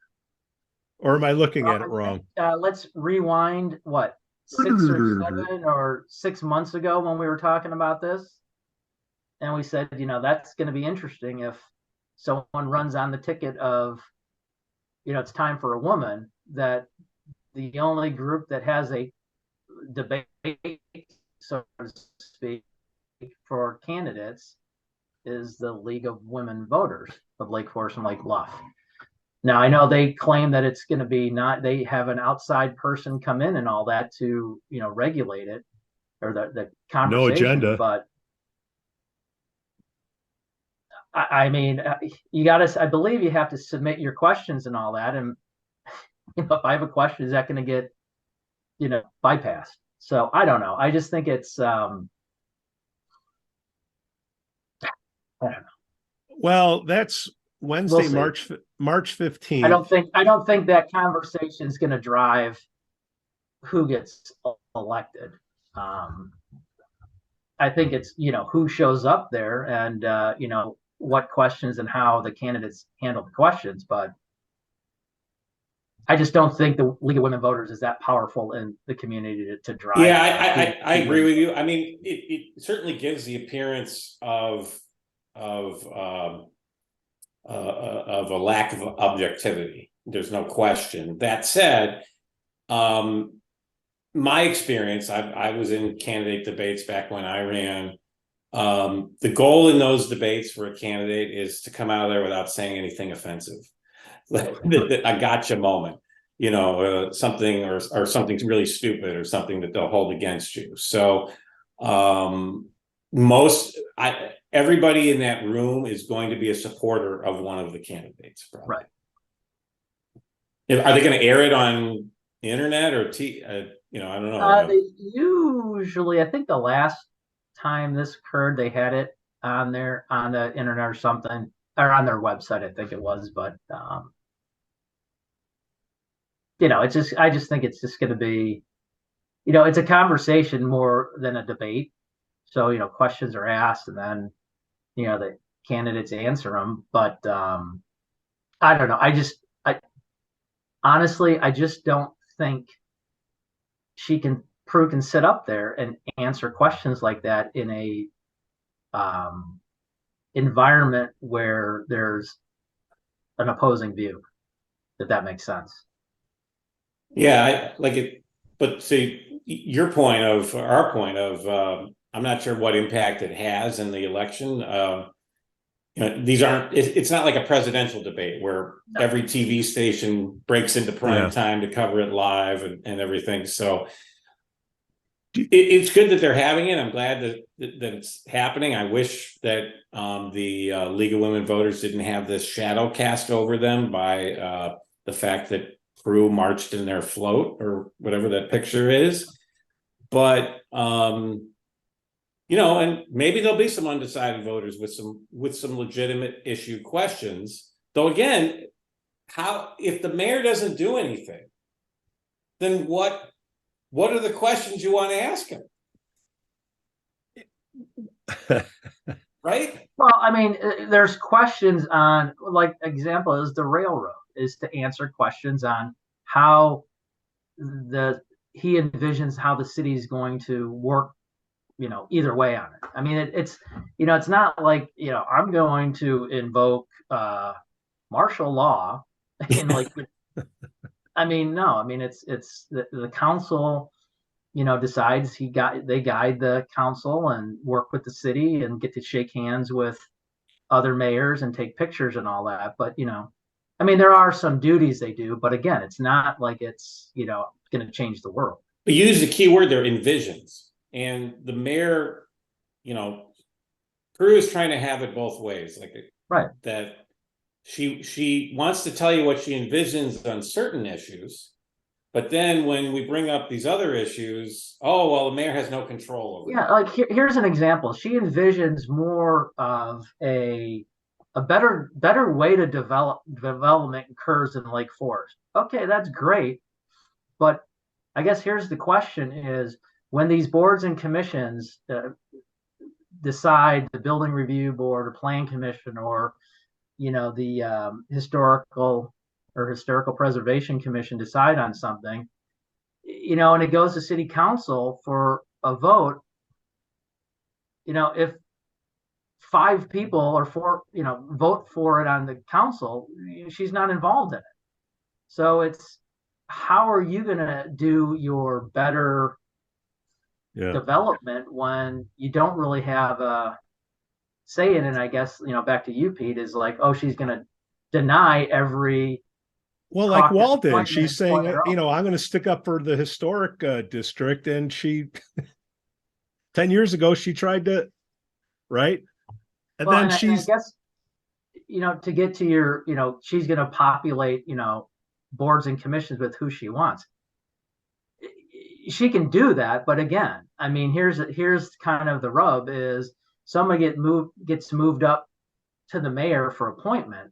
Or am I looking at it wrong? Let's rewind, what, 6 months ago when we were talking about this? And we said, that's going to be interesting if someone runs on the ticket of, it's time for a woman, that the only group that has a debate, so to speak, for candidates is the League of Women Voters of Lake Forest and Lake Bluff. Now, I know they claim that it's going to be they have an outside person come in and all that to, regulate it, or the conversation. No agenda. But I mean, I believe you have to submit your questions and all that. And, if I have a question, is that going to get, bypassed? So I don't know. I just think it's, I don't know. Well, that's Wednesday, We'll March 15th. I don't think that conversation is going to drive who gets elected. I think it's, who shows up there and, what questions and how the candidates handle the questions. But I just don't think the League of Women Voters is that powerful in the community to drive. Yeah, I agree with you. I mean, it certainly gives the appearance of a lack of objectivity. There's no question. That said, my experience, I was in candidate debates back when I ran. The goal in those debates for a candidate is to come out of there without saying anything offensive. A gotcha moment, something or something really stupid or something that they'll hold against you. So everybody in that room is going to be a supporter of one of the candidates. Probably. Right. Are they going to air it on the internet or I don't know. Usually, I think the last time this occurred, they had it on the internet or something, or on their website, I think it was. But I just think it's just going to be, it's a conversation more than a debate. So questions are asked, and then the candidates answer them. But I don't know. Honestly, I just don't think Prue can sit up there and answer questions like that in a environment where there's an opposing view, if that makes sense. Yeah, I like it. But see, our point of, I'm not sure what impact it has in the election. These aren't, it's not like a presidential debate where every TV station breaks into prime time to cover it live and everything. So it's good that they're having it. I'm glad that it's happening. I wish that the League of Women Voters didn't have this shadow cast over them by the fact that Prue marched in their float or whatever that picture is. But and maybe there'll be some undecided voters with some legitimate issue questions. Though again, if the mayor doesn't do anything, then what are the questions you want to ask him? Right? Well, I mean, there's questions on, like, example is the railroad, is to answer questions on how he envisions how the city is going to work, either way on it. I mean, it's not like, I'm going to invoke martial law and like, I mean, no, I mean, it's the council, decides they guide the council and work with the city and get to shake hands with other mayors and take pictures and all that. But, I mean, there are some duties they do, but again, it's not like it's, going to change the world. But you use the key word there, envisions. And the mayor, Prue is trying to have it both ways. Like, right. That she wants to tell you what she envisions on certain issues, But then when we bring up these other issues, oh, well, the mayor has no control over it. Yeah, like here's an example. She envisions more of a better way to development occurs in Lake Forest. Okay, that's great. But I guess here's the question is when these boards and commissions decide, the building review board or plan commission or the historical preservation commission decide on something, and it goes to city council for a vote, if 5 people or 4 vote for it on the council, she's not involved in it. So it's, how are you going to do your better development when you don't really have a say in it? And I guess, back to you, Pete, is like, oh, she's going to deny every. Well, like Walden, she's saying, I'm going to stick up for the historic district. And she, 10 years ago, she tried to, right? And then I guess, to get to your, she's going to populate, boards and commissions with who she wants. She can do that. But again, I mean, here's kind of the rub is someone gets moved up to the mayor for appointment.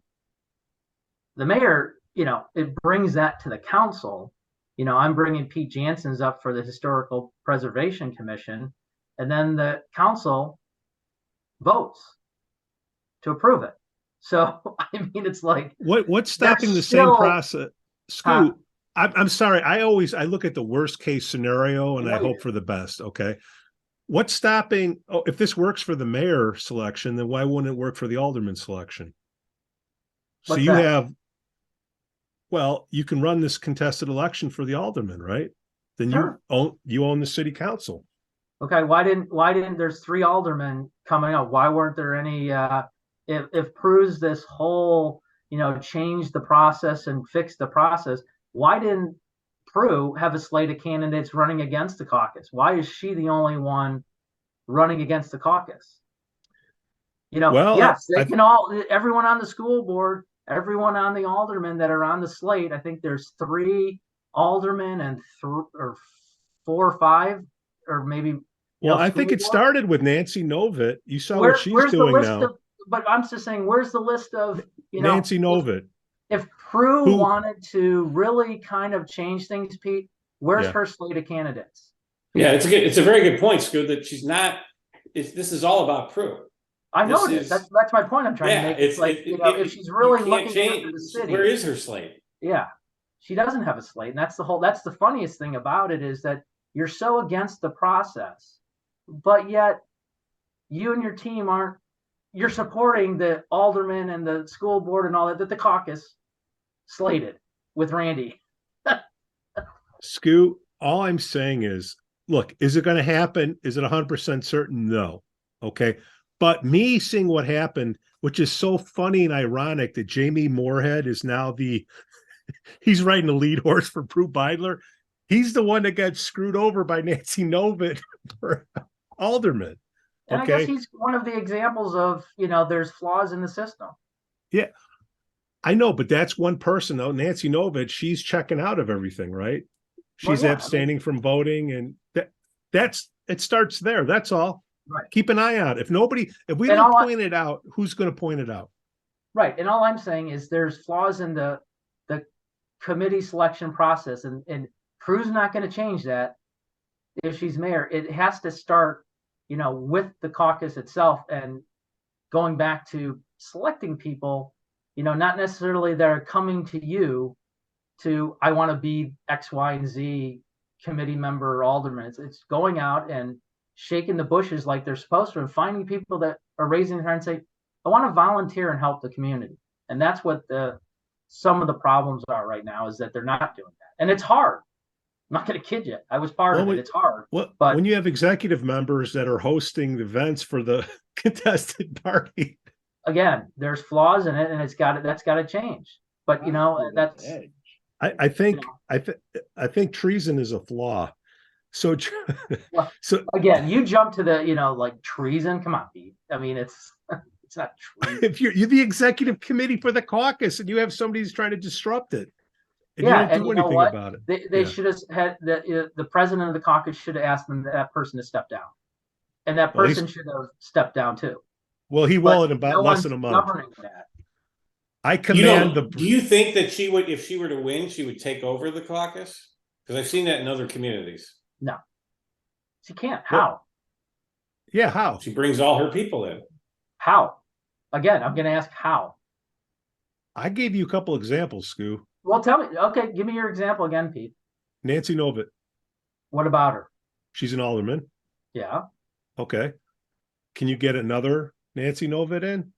The mayor, it brings that to the council. I'm bringing Pete Jansons up for the Historical Preservation Commission, and then the council votes to approve it. So, I mean, it's like, what's stopping the same process? Skoo, I'm sorry. I look at the worst case scenario and I hope for the best. Okay. What's stopping? Oh, if this works for the mayor selection, then why wouldn't it work for the alderman selection? So you have, you can run this contested election for the alderman, right? Then you own the city council. Okay. Why didn't there's 3 aldermen coming up? Why weren't there any, if Prue's this whole, change the process and fix the process, why didn't Prue have a slate of candidates running against the caucus? Why is she the only one running against the caucus? Yes, they can everyone on the school board, everyone on the aldermen that are on the slate. I think there's 3 aldermen and 4 or 5, or maybe. I think it started with Nancy Novitt. You saw what she's doing now. But I'm just saying, where's the list of Nancy Novitt? If Prue wanted to really kind of change things, Pete, where's her slate of candidates? Yeah, it's a very good point, Skoo, that she's not. This is all about Prue. I know it is. That's my point I'm trying to make. It's like if she's really looking after the city, where is her slate? Yeah, she doesn't have a slate, and that's the funniest thing about it is that you're so against the process, but yet you and your team aren't. You're supporting the alderman and the school board and all that the caucus slated with Randy. Skoo, all I'm saying is, look, is it going to happen? Is it 100% certain? No. Okay. But me seeing what happened, which is so funny and ironic that Jamie Moorhead is now he's riding the lead horse for Prue Beidler. He's the one that got screwed over by Nancy Novitt for alderman. And I guess he's one of the examples of, there's flaws in the system. Yeah, I know, but that's one person though. Nancy Novitt, she's checking out of everything, right? She's abstaining from voting, and it starts there. That's all. Right. Keep an eye out. If we don't point it out, who's going to point it out? Right. And all I'm saying is there's flaws in the committee selection process, and Prue's not going to change that if she's mayor. It has to start with the caucus itself and going back to selecting people, not necessarily that are coming to you I want to be X, Y, and Z committee member or alderman. It's going out and shaking the bushes like they're supposed to and finding people that are raising their hand and say, I want to volunteer and help the community. And that's what some of the problems are right now is that they're not doing that. And it's hard. I'm not going to kid you. I was part of it. It's hard. But when you have executive members that are hosting the events for the contested party, again, there's flaws in it, and that's got to change. But that's. I think treason is a flaw. So again, you jump to the like treason. Come on, Pete. I mean, it's not treason. If you're the executive committee for the caucus and you have somebody who's trying to disrupt it. And Yeah, you didn't and do you know anything what? about it. They Yeah. should have had the president of the caucus should have asked that person to step down, and that Well, he's person should have stepped down too. well, he But will in about no less one's than a month. governing that. I You command don't, do you think that she would, if she were to win, she would take over the caucus? Because I've seen that in other communities. No, she can't. How? Yeah, how? She brings all her people in. How? Again, I'm going to ask how. I gave you a couple examples, Skoo. Well, tell me. Okay, give me your example again, Pete. Nancy Novitt. What about her? She's an alderman. Yeah. Okay. Can you get another Nancy Novitt in?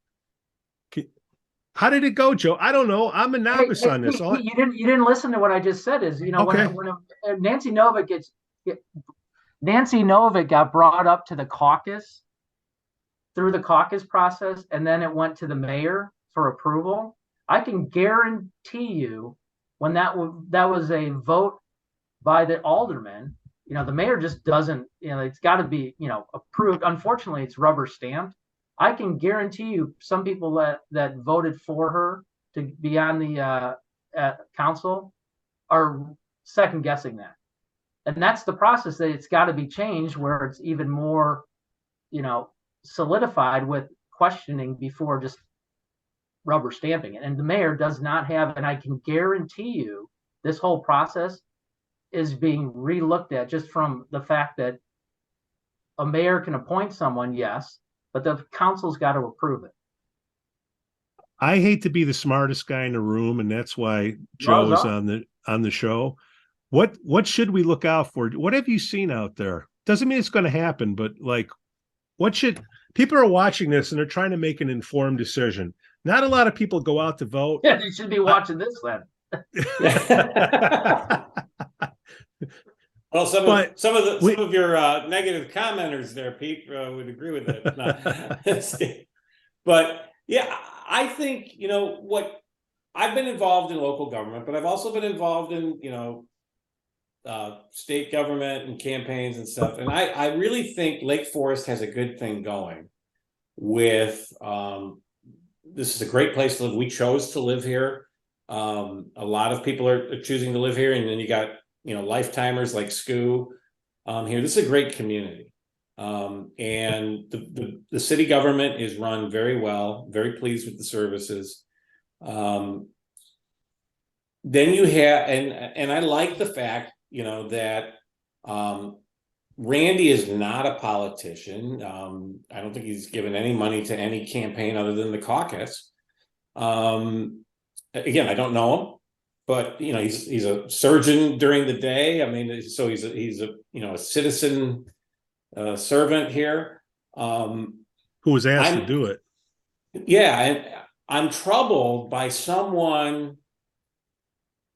How did it go, Joe? I don't know. I'm a novice on this. Pete, you didn't listen to what I just said. Is Okay. when Nancy Novitt Nancy Novitt got brought up to the caucus through the caucus process, and then it went to the mayor for approval. I can guarantee you, when that was a vote by the alderman, the mayor just doesn't. It's got to be approved. Unfortunately, it's rubber stamped. I can guarantee you, some people that voted for her to be on the council are second guessing that. And that's the process that it's got to be changed, where it's even more, solidified with questioning before just rubber stamping it. And the mayor does not have, and I can guarantee you this whole process is being relooked at just from the fact that a mayor can appoint someone, yes, but the council's got to approve it. I hate to be the smartest guy in the room, and that's why Joe is on the show. What should we look out for? What have you seen out there? Doesn't mean it's going to happen, but people are watching this and they're trying to make an informed decision. Not a lot of people go out to vote. Yeah, they should be watching this then. Well, some of your negative commenters there, Pete, would agree with it. No. But yeah, I think what I've been involved in local government, but I've also been involved in state government and campaigns and stuff. And I really think Lake Forest has a good thing going with. This is a great place to live. We chose to live here. A lot of people are choosing to live here, and then you got lifetimers like Skoo here. This is a great community, and the city government is run very well. Very pleased with the services. Then you have, and I like the fact that Randy is not a politician. I don't think he's given any money to any campaign other than the caucus. Again, I don't know him, but he's a surgeon during the day. I mean, so he's a citizen servant here. Who was asked to do it? Yeah, and I'm troubled by someone.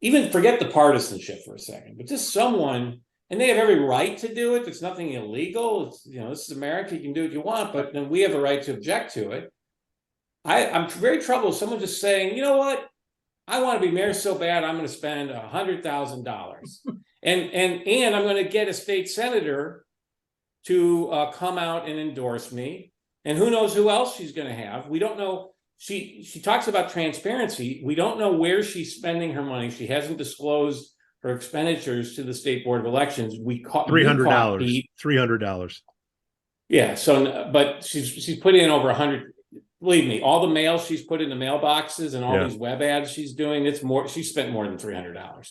Even forget the partisanship for a second, but just someone, and they have every right to do it. There's nothing illegal. It's this is America. You can do what you want, but then we have a right to object to it. I'm very troubled with someone just saying, you know what? I want to be mayor so bad, I'm going to spend $100,000, and I'm going to get a state senator to come out and endorse me. And who knows who else she's going to have? We don't know. She talks about transparency. We don't know where she's spending her money. She hasn't disclosed her expenditures to the state board of elections. We caught $300. $300. Yeah. So, but she's put in over 100. Believe me, all the mail she's put in the mailboxes and all these web ads she's doing, it's more. She spent more than $300.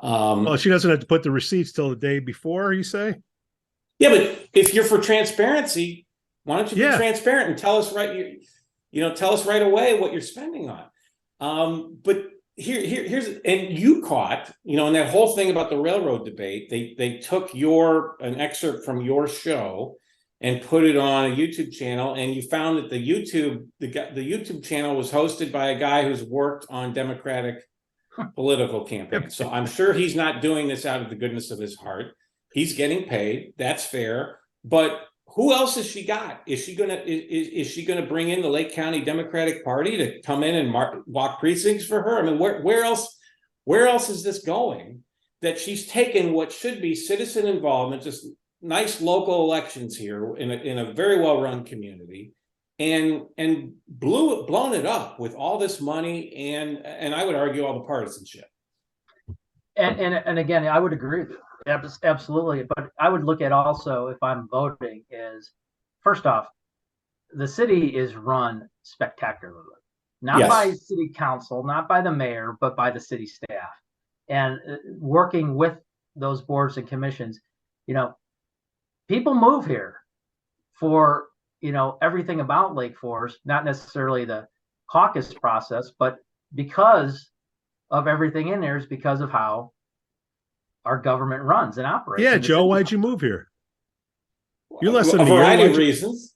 Well, she doesn't have to put the receipts till the day before. You say? Yeah, but if you're for transparency, why don't you be transparent and tell us right? Tell us right away what you're spending on. But here's, and you caught, in that whole thing about the railroad debate, they took an excerpt from your show and put it on a YouTube channel, and you found that the YouTube channel was hosted by a guy who's worked on Democratic political campaigns. So I'm sure he's not doing this out of the goodness of his heart. He's getting paid. That's fair. But who else has she got? Is she gonna bring in the Lake County Democratic Party to come in and walk precincts for her? I mean, where else is this going? That she's taken what should be citizen involvement, just nice local elections here in a very well run community, and blown it up with all this money and I would argue all the partisanship. And again, I would agree with you. Absolutely. But I would look at also, if I'm voting, is first off, the city is run spectacularly, not by Yes. city council, not by the mayor, but by the city staff. And working with those boards and commissions, people move here for, everything about Lake Forest, not necessarily the caucus process, but because of everything in there is because of how our government runs and operates. Yeah, And Joe, why'd you move here? You're less A than a year. variety of Why'd you- reasons.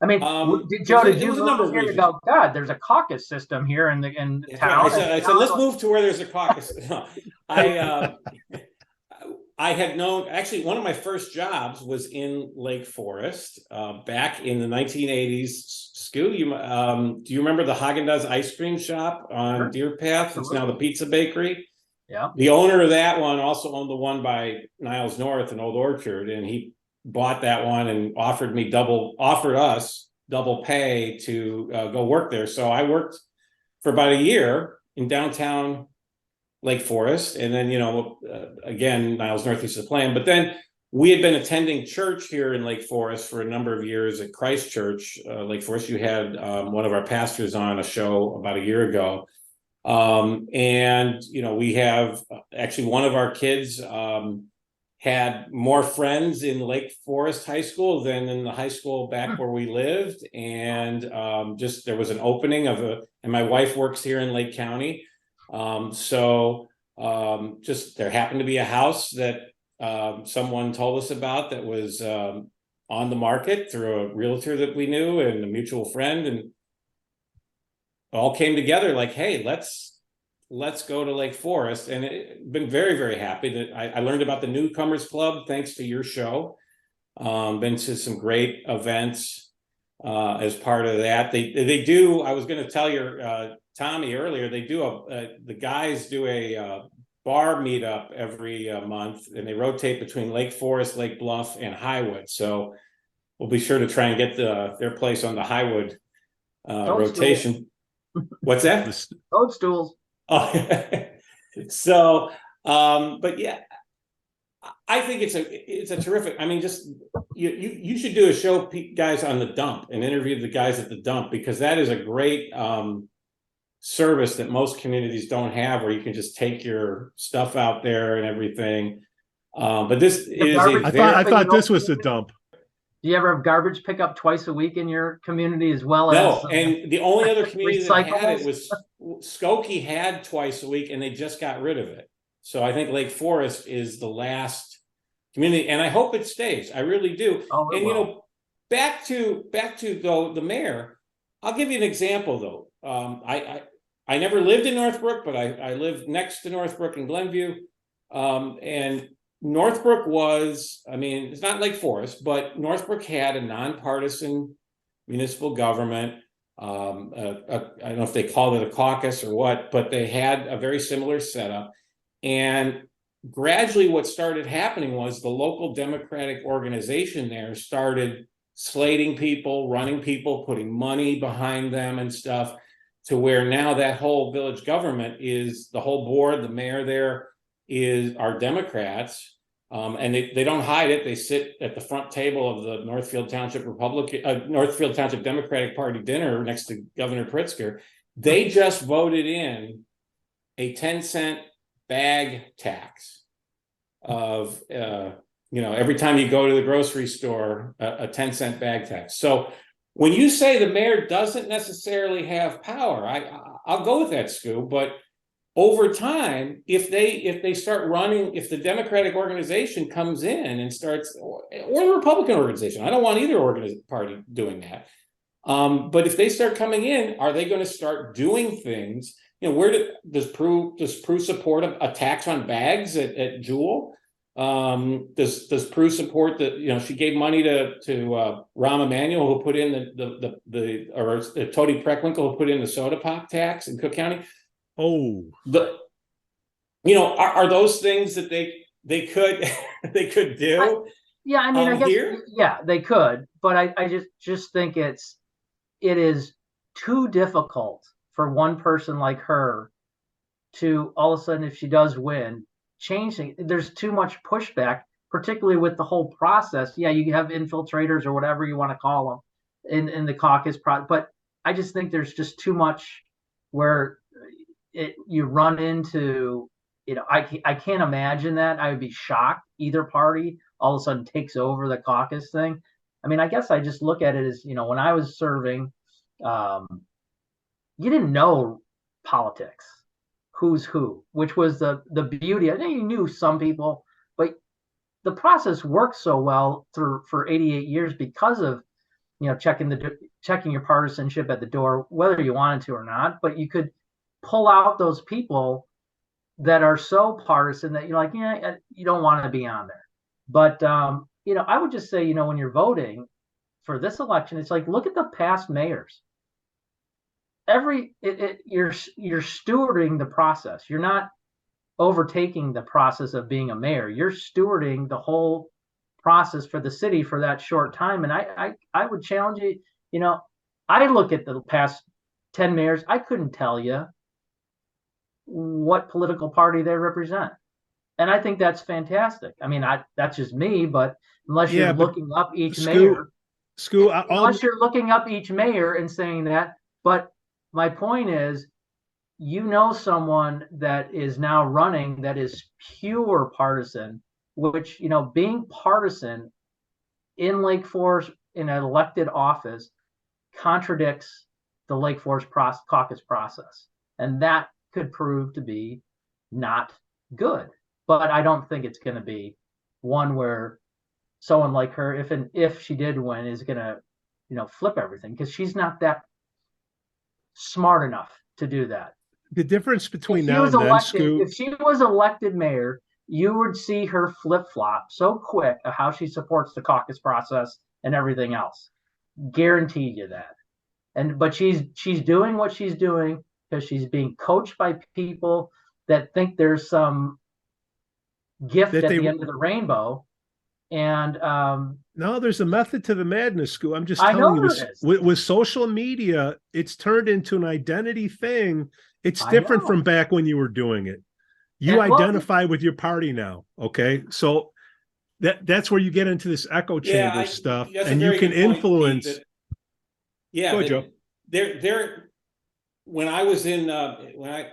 I mean, It did you was a move number of here to reasons. go, God, there's a caucus system here in That's town? right. I said, let's move to where there's a caucus. No, I had known, actually, one of my first jobs was in Lake Forest back in the 1980s. Skoo, do you remember the Haagen-Dazs ice cream shop on Sure. Deer Path? It's now the Pizza Bakery. Yeah. The owner of that one also owned the one by Niles North in Old Orchard, and he bought that one and offered us double pay to go work there. So I worked for about a year in downtown Lake Forest, and then again, Niles North used to play him. But then we had been attending church here in Lake Forest for a number of years at Christ Church, Lake Forest. You had one of our pastors on a show about a year ago. And we have actually one of our kids had more friends in Lake Forest High School than in the high school back where we lived. And just there was an opening and my wife works here in Lake County. So just there happened to be a house that someone told us about that was on the market through a realtor that we knew and a mutual friend, and all came together like, hey, let's go to Lake Forest. And been very, very happy that I learned about the Newcomers Club thanks to your show. Been to some great events as part of that. They do, I was going to tell your Tommy earlier, they do the guys do a bar meetup every month, and they rotate between Lake Forest, Lake Bluff, and Highwood. So we'll be sure to try and get their place on the Highwood rotation. What's that? Toadstools. Oh, so, but yeah, I think it's a terrific. I mean, just you should do a show, guys, on the dump and interview the guys at the dump, because that is a great service that most communities don't have, where you can just take your stuff out there and everything. But this is I thought this was the dump. Do you ever have garbage pickup twice a week in your community as well as? No, and the only other community that had it recyclables? was Skokie had twice a week, and they just got rid of it. So I think Lake Forest is the last community, and I hope it stays. I really do. Oh, it And will. back to though the mayor. I'll give you an example though. I never lived in Northbrook, but I lived next to Northbrook in Glenview, and Northbrook was, I mean, it's not Lake Forest, but Northbrook had a nonpartisan municipal government. I don't know if they called it a caucus or what, but they had a very similar setup. And gradually what started happening was the local Democratic organization there started slating people, running people, putting money behind them and stuff, to where now that whole village government is, the whole board, the mayor there are Democrats. And they don't hide it. They sit at the front table of the Northfield Township Democratic Party dinner next to Governor Pritzker. They just voted in a 10-cent bag tax of, every time you go to the grocery store, a 10-cent bag tax. So when you say the mayor doesn't necessarily have power, I'll go with that, Skoo, but over time, if they start running, if the Democratic organization comes in and starts, or the Republican organization, I don't want either party doing that. But if they start coming in, are they going to start doing things? Does Prue support a tax on bags at Jewel? Does Prue support that? She gave money to Rahm Emanuel, who put in or Tony Preckwinkle, who put in the soda pop tax in Cook County. Oh, Are those things that they could do? Yeah, I mean, I guess here? Yeah, they could, but I just think it is too difficult for one person like her to all of a sudden, if she does win, change things. There's too much pushback, particularly with the whole process. Yeah, you have infiltrators or whatever you want to call them in the caucus but I just think there's just too much where you run into, I can't imagine that. I would be shocked either party all of a sudden takes over the caucus thing. I mean, I guess I just look at it as, when I was serving, you didn't know politics, who's who, which was the beauty. I think you knew some people, but the process worked so well for 88 years because of, checking your partisanship at the door, whether you wanted to or not. But you could pull out those people that are so partisan that you're like, yeah, you don't want to be on there. But I would just say, when you're voting for this election, it's like, look at the past mayors. You're stewarding the process. You're not overtaking the process of being a mayor. You're stewarding the whole process for the city for that short time. And I would challenge you. I look at the past 10 mayors. I couldn't tell you what political party they represent. And I think that's fantastic. I mean, that's just me, but unless you're looking up each mayor, unless you're looking up each mayor and saying that. But my point is, someone that is now running that is pure partisan, which, being partisan in Lake Forest in an elected office contradicts the Lake Forest caucus process. And that could prove to be not good. But I don't think it's going to be one where someone like her, if she did win, is going to, flip everything, because she's not that smart enough to do that. The difference between now and then, Skoo, if she was elected mayor, you would see her flip-flop so quick of how she supports the caucus process and everything else. Guaranteed you that. But she's doing what she's doing because she's being coached by people that think there's some gift at the end of the rainbow. And no, there's a method to the madness, Skoo. I'm just telling you, with social media, it's turned into an identity thing. It's different from back when you were doing it. You identify with your party now. Okay. So that's where you get into this echo chamber stuff, and you can influence. Go ahead, Joe. There, when I was in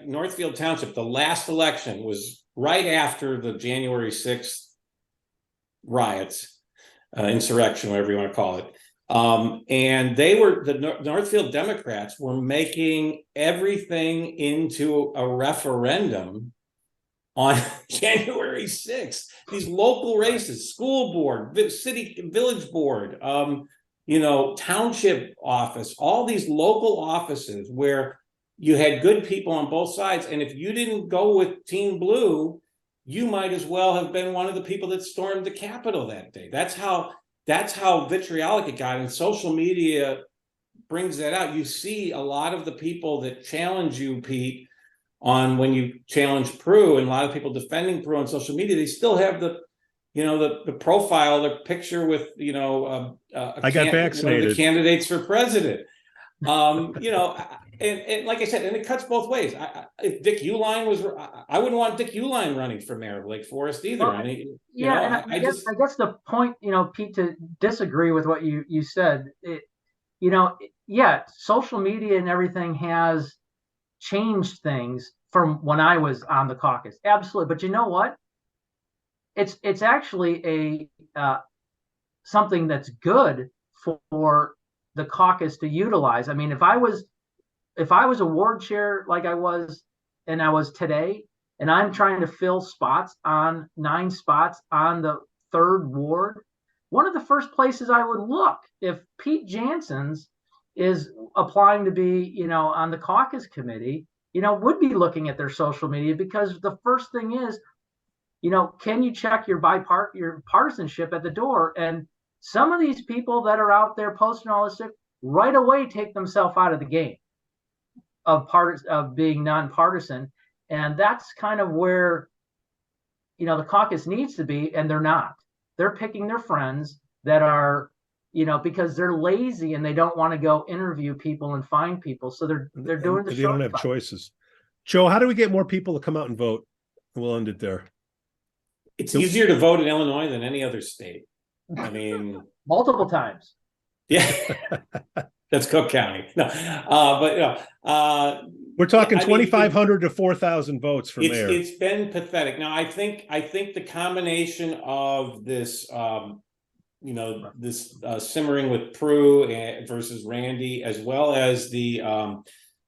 Northfield Township, the last election was right after the January 6th riots, insurrection, whatever you want to call it. And the Northfield Democrats were making everything into a referendum on January 6th. These local races, school board, city, village board, township office, all these local offices where you had good people on both sides. And if you didn't go with Team Blue, you might as well have been one of the people that stormed the Capitol that day. That's how vitriolic it got, and social media brings that out. You see a lot of the people that challenge you, Pete, on when you challenge Prue, and a lot of people defending Prue on social media, they still have the profile, the picture with, I got vaccinated, one of the candidates for president. And like I said, and it cuts both ways. If Dick Uihlein was, I wouldn't want Dick Uihlein running for mayor of Lake Forest either. Well, I guess the point, Pete, to disagree with what you said, social media and everything has changed things from when I was on the caucus. Absolutely. But you know what? It's actually something that's good for the caucus to utilize. I mean, if I was a ward chair like I was today, and I'm trying to fill 9 spots on the 3rd ward, one of the first places I would look, if Pete Jansons is applying to be, on the caucus committee, would be looking at their social media, because the first thing is, can you check your partisanship at the door? And some of these people that are out there posting all this stuff right away take themselves out of the game of being nonpartisan. And that's kind of where, the caucus needs to be, and they're not. They're picking their friends that are, because they're lazy and they don't want to go interview people and find people. So they're doing the they don't have choices. Joe, how do we get more people to come out and vote? We'll end it there. It's easier to vote in Illinois than any other state. I mean, multiple times. yeah, that's Cook County. No, but We're talking I mean, 2,500 to 4,000 votes for mayor. It's been pathetic. Now, I think the combination of this, this simmering with Prue versus Randy, as well as the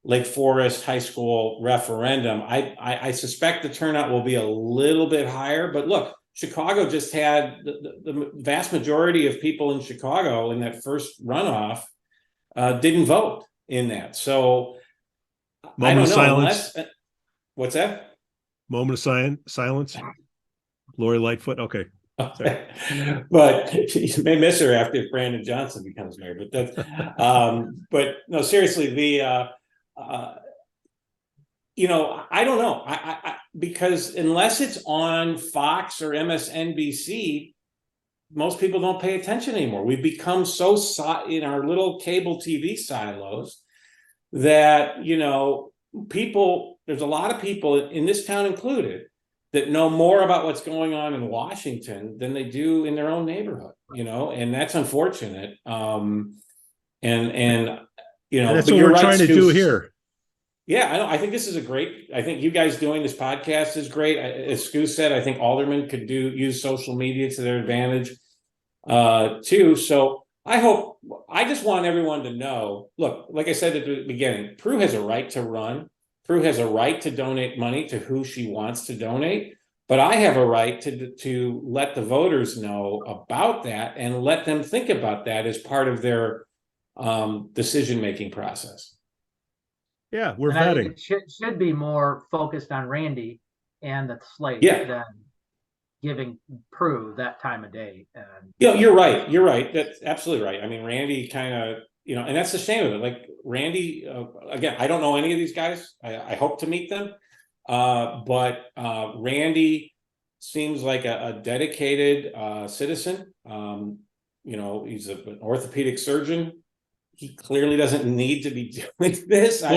Lake Forest High School referendum, I suspect the turnout will be a little bit higher. But look, Chicago just had the vast majority of people in Chicago in that first runoff didn't vote in that. So I don't know. Silence. What's that? Moment of silence. Lori Lightfoot. Okay. But you may miss her after Brandon Johnson becomes mayor. But that's but no, seriously, the I don't know. I because unless it's on Fox or MSNBC, most people don't pay attention anymore. We've become so in our little cable TV silos that, people, there's a lot of people in this town included that know more about what's going on in Washington than they do in their own neighborhood, and that's unfortunate. And that's what we're trying to do here. Yeah, I think this is I think you guys doing this podcast is great. As Skoo said, I think Alderman could use social media to their advantage too. So I just want everyone to know, look, like I said at the beginning, Prue has a right to run. Prue has a right to donate money to who she wants to donate, but I have a right to let the voters know about that and let them think about that as part of their decision-making process. Yeah, we're and vetting. It should be more focused on Randy and the slate than giving Prue that time of day. And you're right. You're right. That's absolutely right. I mean, Randy kind of, and that's the shame of it. Like Randy, again, I don't know any of these guys. I hope to meet them. But Randy seems like a dedicated citizen. He's an orthopedic surgeon. He clearly doesn't need to be doing this. I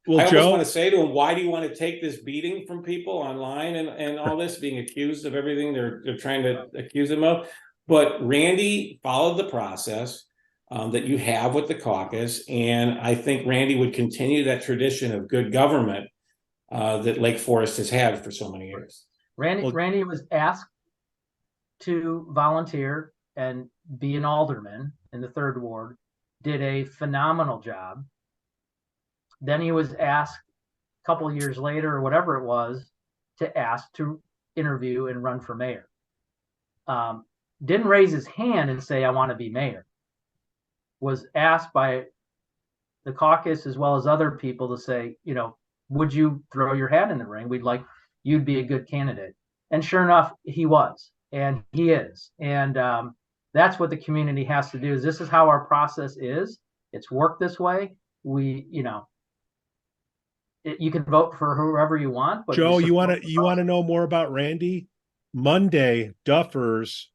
almost want to say to him, why do you want to take this beating from people online and all this, being accused of everything they're trying to accuse him of? But Randy followed the process that you have with the caucus, and I think Randy would continue that tradition of good government that Lake Forest has had for so many years. Randy was asked to volunteer and be an alderman in the 3rd Ward, did a phenomenal job. Then he was asked a couple of years later, or whatever it was, to interview and run for mayor. Didn't raise his hand and say, I want to be mayor. Was asked by the caucus as well as other people to say, would you throw your hat in the ring? You'd be a good candidate. And sure enough, he was, and he is. And that's what the community has to do. This is how our process is. It's worked this way. You can vote for whoever you want. But Joe, you want to know more about Randy? Monday, Duffers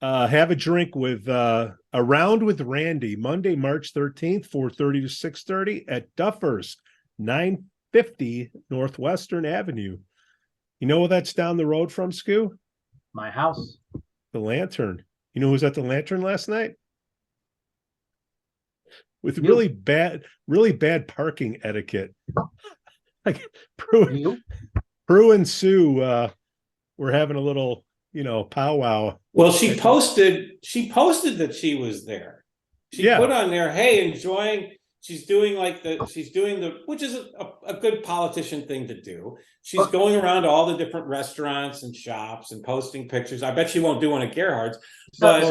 have a drink with Around with Randy. Monday, March 13th, 4:30 to 6:30 at Duffers, 950 Northwestern Avenue. You know what that's down the road from, Skoo? My house. The Lantern. You know who was at the Lantern last night? With really bad parking etiquette. Like Prue and Sue were having a little, powwow. Well, she posted that she was there. She put on there, hey, enjoying. She's doing which is a good politician thing to do. She's going around to all the different restaurants and shops and posting pictures. I bet she won't do one at Gerhard's. But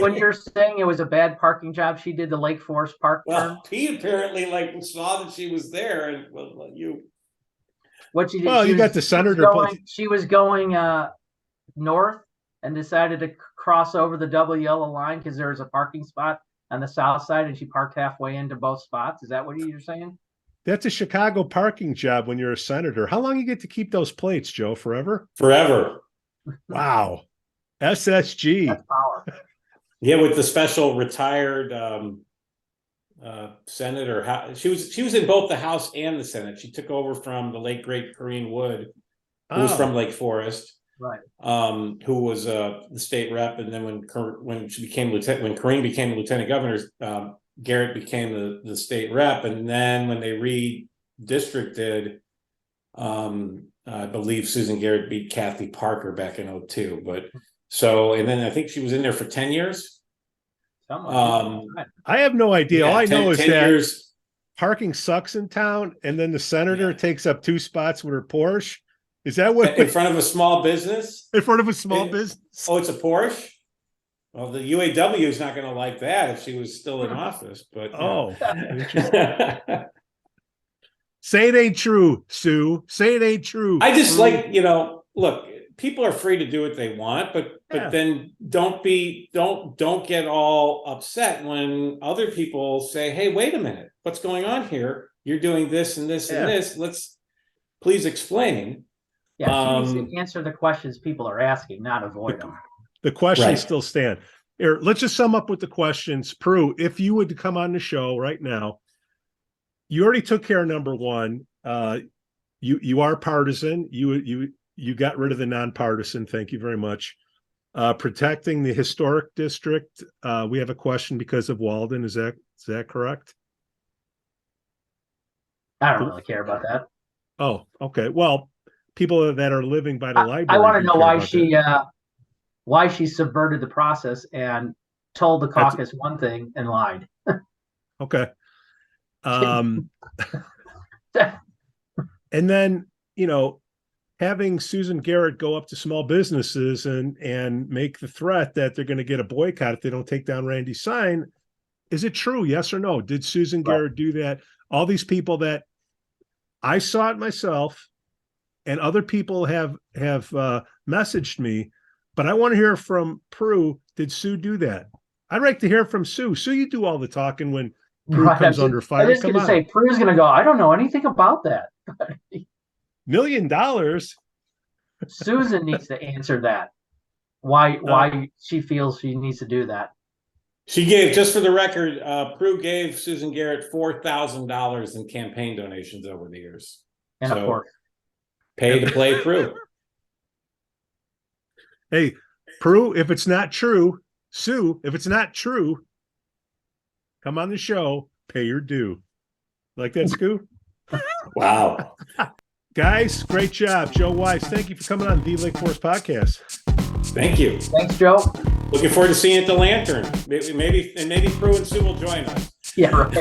when you're saying it was a bad parking job, she did the Lake Forest Park turn. Pete apparently saw that she was there, and what she did. Well, you got the senator. She was going north and decided to cross over the double yellow line because there was a parking spot on the south side, and she parked halfway into both spots. Is that what you're saying? That's a Chicago parking job when you're a senator. How long you get to keep those plates, Joe? Forever? Forever. Wow. SSG. That's power. Yeah, with the special retired senator. She was in both the House and the Senate. She took over from the late great Corrine Wood who was Oh. from Lake Forest, Right. who was the state rep, and then when Corinne became lieutenant governor, Garrett became the state rep, and then when they redistricted, I believe Susan Garrett beat Cathy Parker back in 2002. And then I think she was in there for 10 years. I have no idea. All I know is 10 that years. parking sucks in town, and then the senator takes up 2 spots with her Porsche. Is that what In front of a small business? in front of a small business? Oh, it's a Porsche? Well, the UAW is not going to like that if she was still in office, but. Oh, say it ain't true, Sue. Say it ain't true. I just Prue. like, look, people are free to do what they want, but then don't get all upset when other people say, hey, wait a minute, what's going on here? You're doing this and this and this. Let's please explain. Yeah, she needs to answer the questions people are asking, not avoid them. The questions Right. still stand. Here, let's just sum up with the questions. Prue, if you would come on the show right now, you already took care of number one. You are partisan. You got rid of the nonpartisan. Thank you very much. Protecting the historic district. We have a question because of Walden. Is that correct? I don't really care about that. Oh, okay. Well, people that are living by the library. I want to do know care why about she subverted the process and told the caucus one thing and lied. that. Okay. And then, having Susan Garrett go up to small businesses and make the threat that they're going to get a boycott if they don't take down Randy's sign. Is it true? Yes or no? Did Susan Garrett do that? All these people that I saw it myself and other people have messaged me, but I want to hear from Prue. Did Sue do that? I'd like to hear from Sue. Sue, you do all the talking when Prue comes under fire. I was going to say, Prue's going to go, I don't know anything about that. $1 million. Susan needs to answer that. Why she feels she needs to do that. She gave, just for the record, Prue gave Susan Garrett $4,000 in campaign donations over the years. And of course, pay to play Prue. Hey, Prue, if it's not true, Sue, if it's not true, come on the show, pay your due. Like that, Skoo? Wow. Guys, great job. Joe Weiss, thank you for coming on the Lake Forest Podcast. Thank you. Thanks, Joe. Looking forward to seeing you at the Lantern. Maybe Prue and Sue will join us. Yeah, right.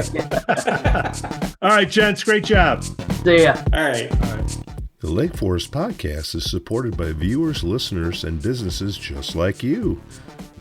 All right, gents, great job. See ya. All right. The Lake Forest Podcast is supported by viewers, listeners, and businesses just like you.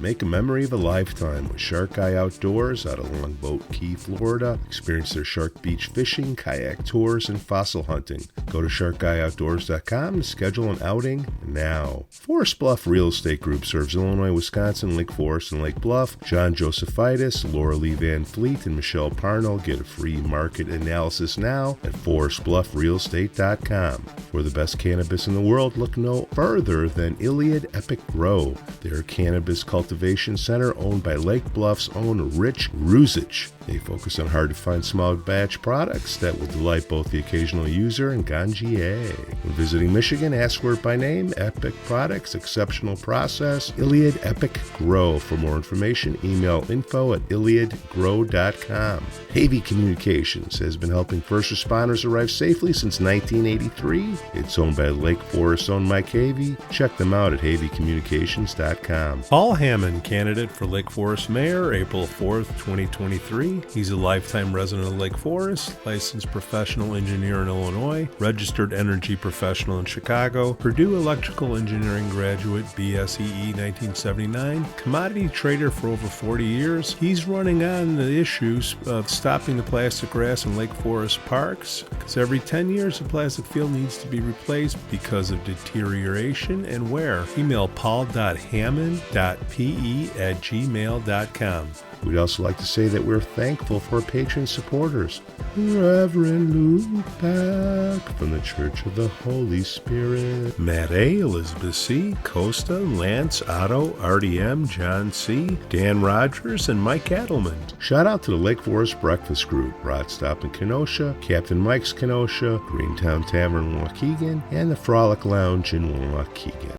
Make a memory of a lifetime with Shark Eye Outdoors out of Longboat Key, Florida. Experience their Shark Beach fishing, kayak tours, and fossil hunting. Go to sharkeyeoutdoors.com and schedule an outing now. Forest Bluff Real Estate Group serves Illinois, Wisconsin, Lake Forest, and Lake Bluff. John Josephitis, Laura Lee Van Fleet, and Michelle Parnell get a free market analysis now at forestbluffrealestate.com. For the best cannabis in the world, look no further than Iliad Epic Grow. Their cannabis cultivation center owned by Lake Bluff's own Rich Ruzich. They focus on hard-to-find small batch products that will delight both the occasional user and ganjier. When visiting Michigan, ask for it by name. Epic Products, exceptional process, Iliad Epic Grow. For more information, email info@iliadgrow.com. Havey Communications has been helping first responders arrive safely since 1983. It's owned by Lake Forest-owned Mike Havey. Check them out at haveycommunications.com. Paul Hammond, candidate for Lake Forest Mayor, April 4th, 2023. He's a lifetime resident of Lake Forest, licensed professional engineer in Illinois, registered energy professional in Chicago, Purdue Electrical Engineering graduate, BSEE 1979, commodity trader for over 40 years. He's running on the issues of stopping the plastic grass in Lake Forest parks, because every 10 years a plastic field needs to be replaced because of deterioration and wear. Email paul.hammond.pe@gmail.com. We'd also like to say that we're thankful for our patron supporters. Reverend Luke Beck from the Church of the Holy Spirit. Matt A., Elizabeth C., Costa, Lance, Otto, RDM, John C., Dan Rogers, and Mike Adelman. Shout out to the Lake Forest Breakfast Group, Rod Stop in Kenosha, Captain Mike's Kenosha, Greentown Tavern in Waukegan, and the Frolic Lounge in Waukegan.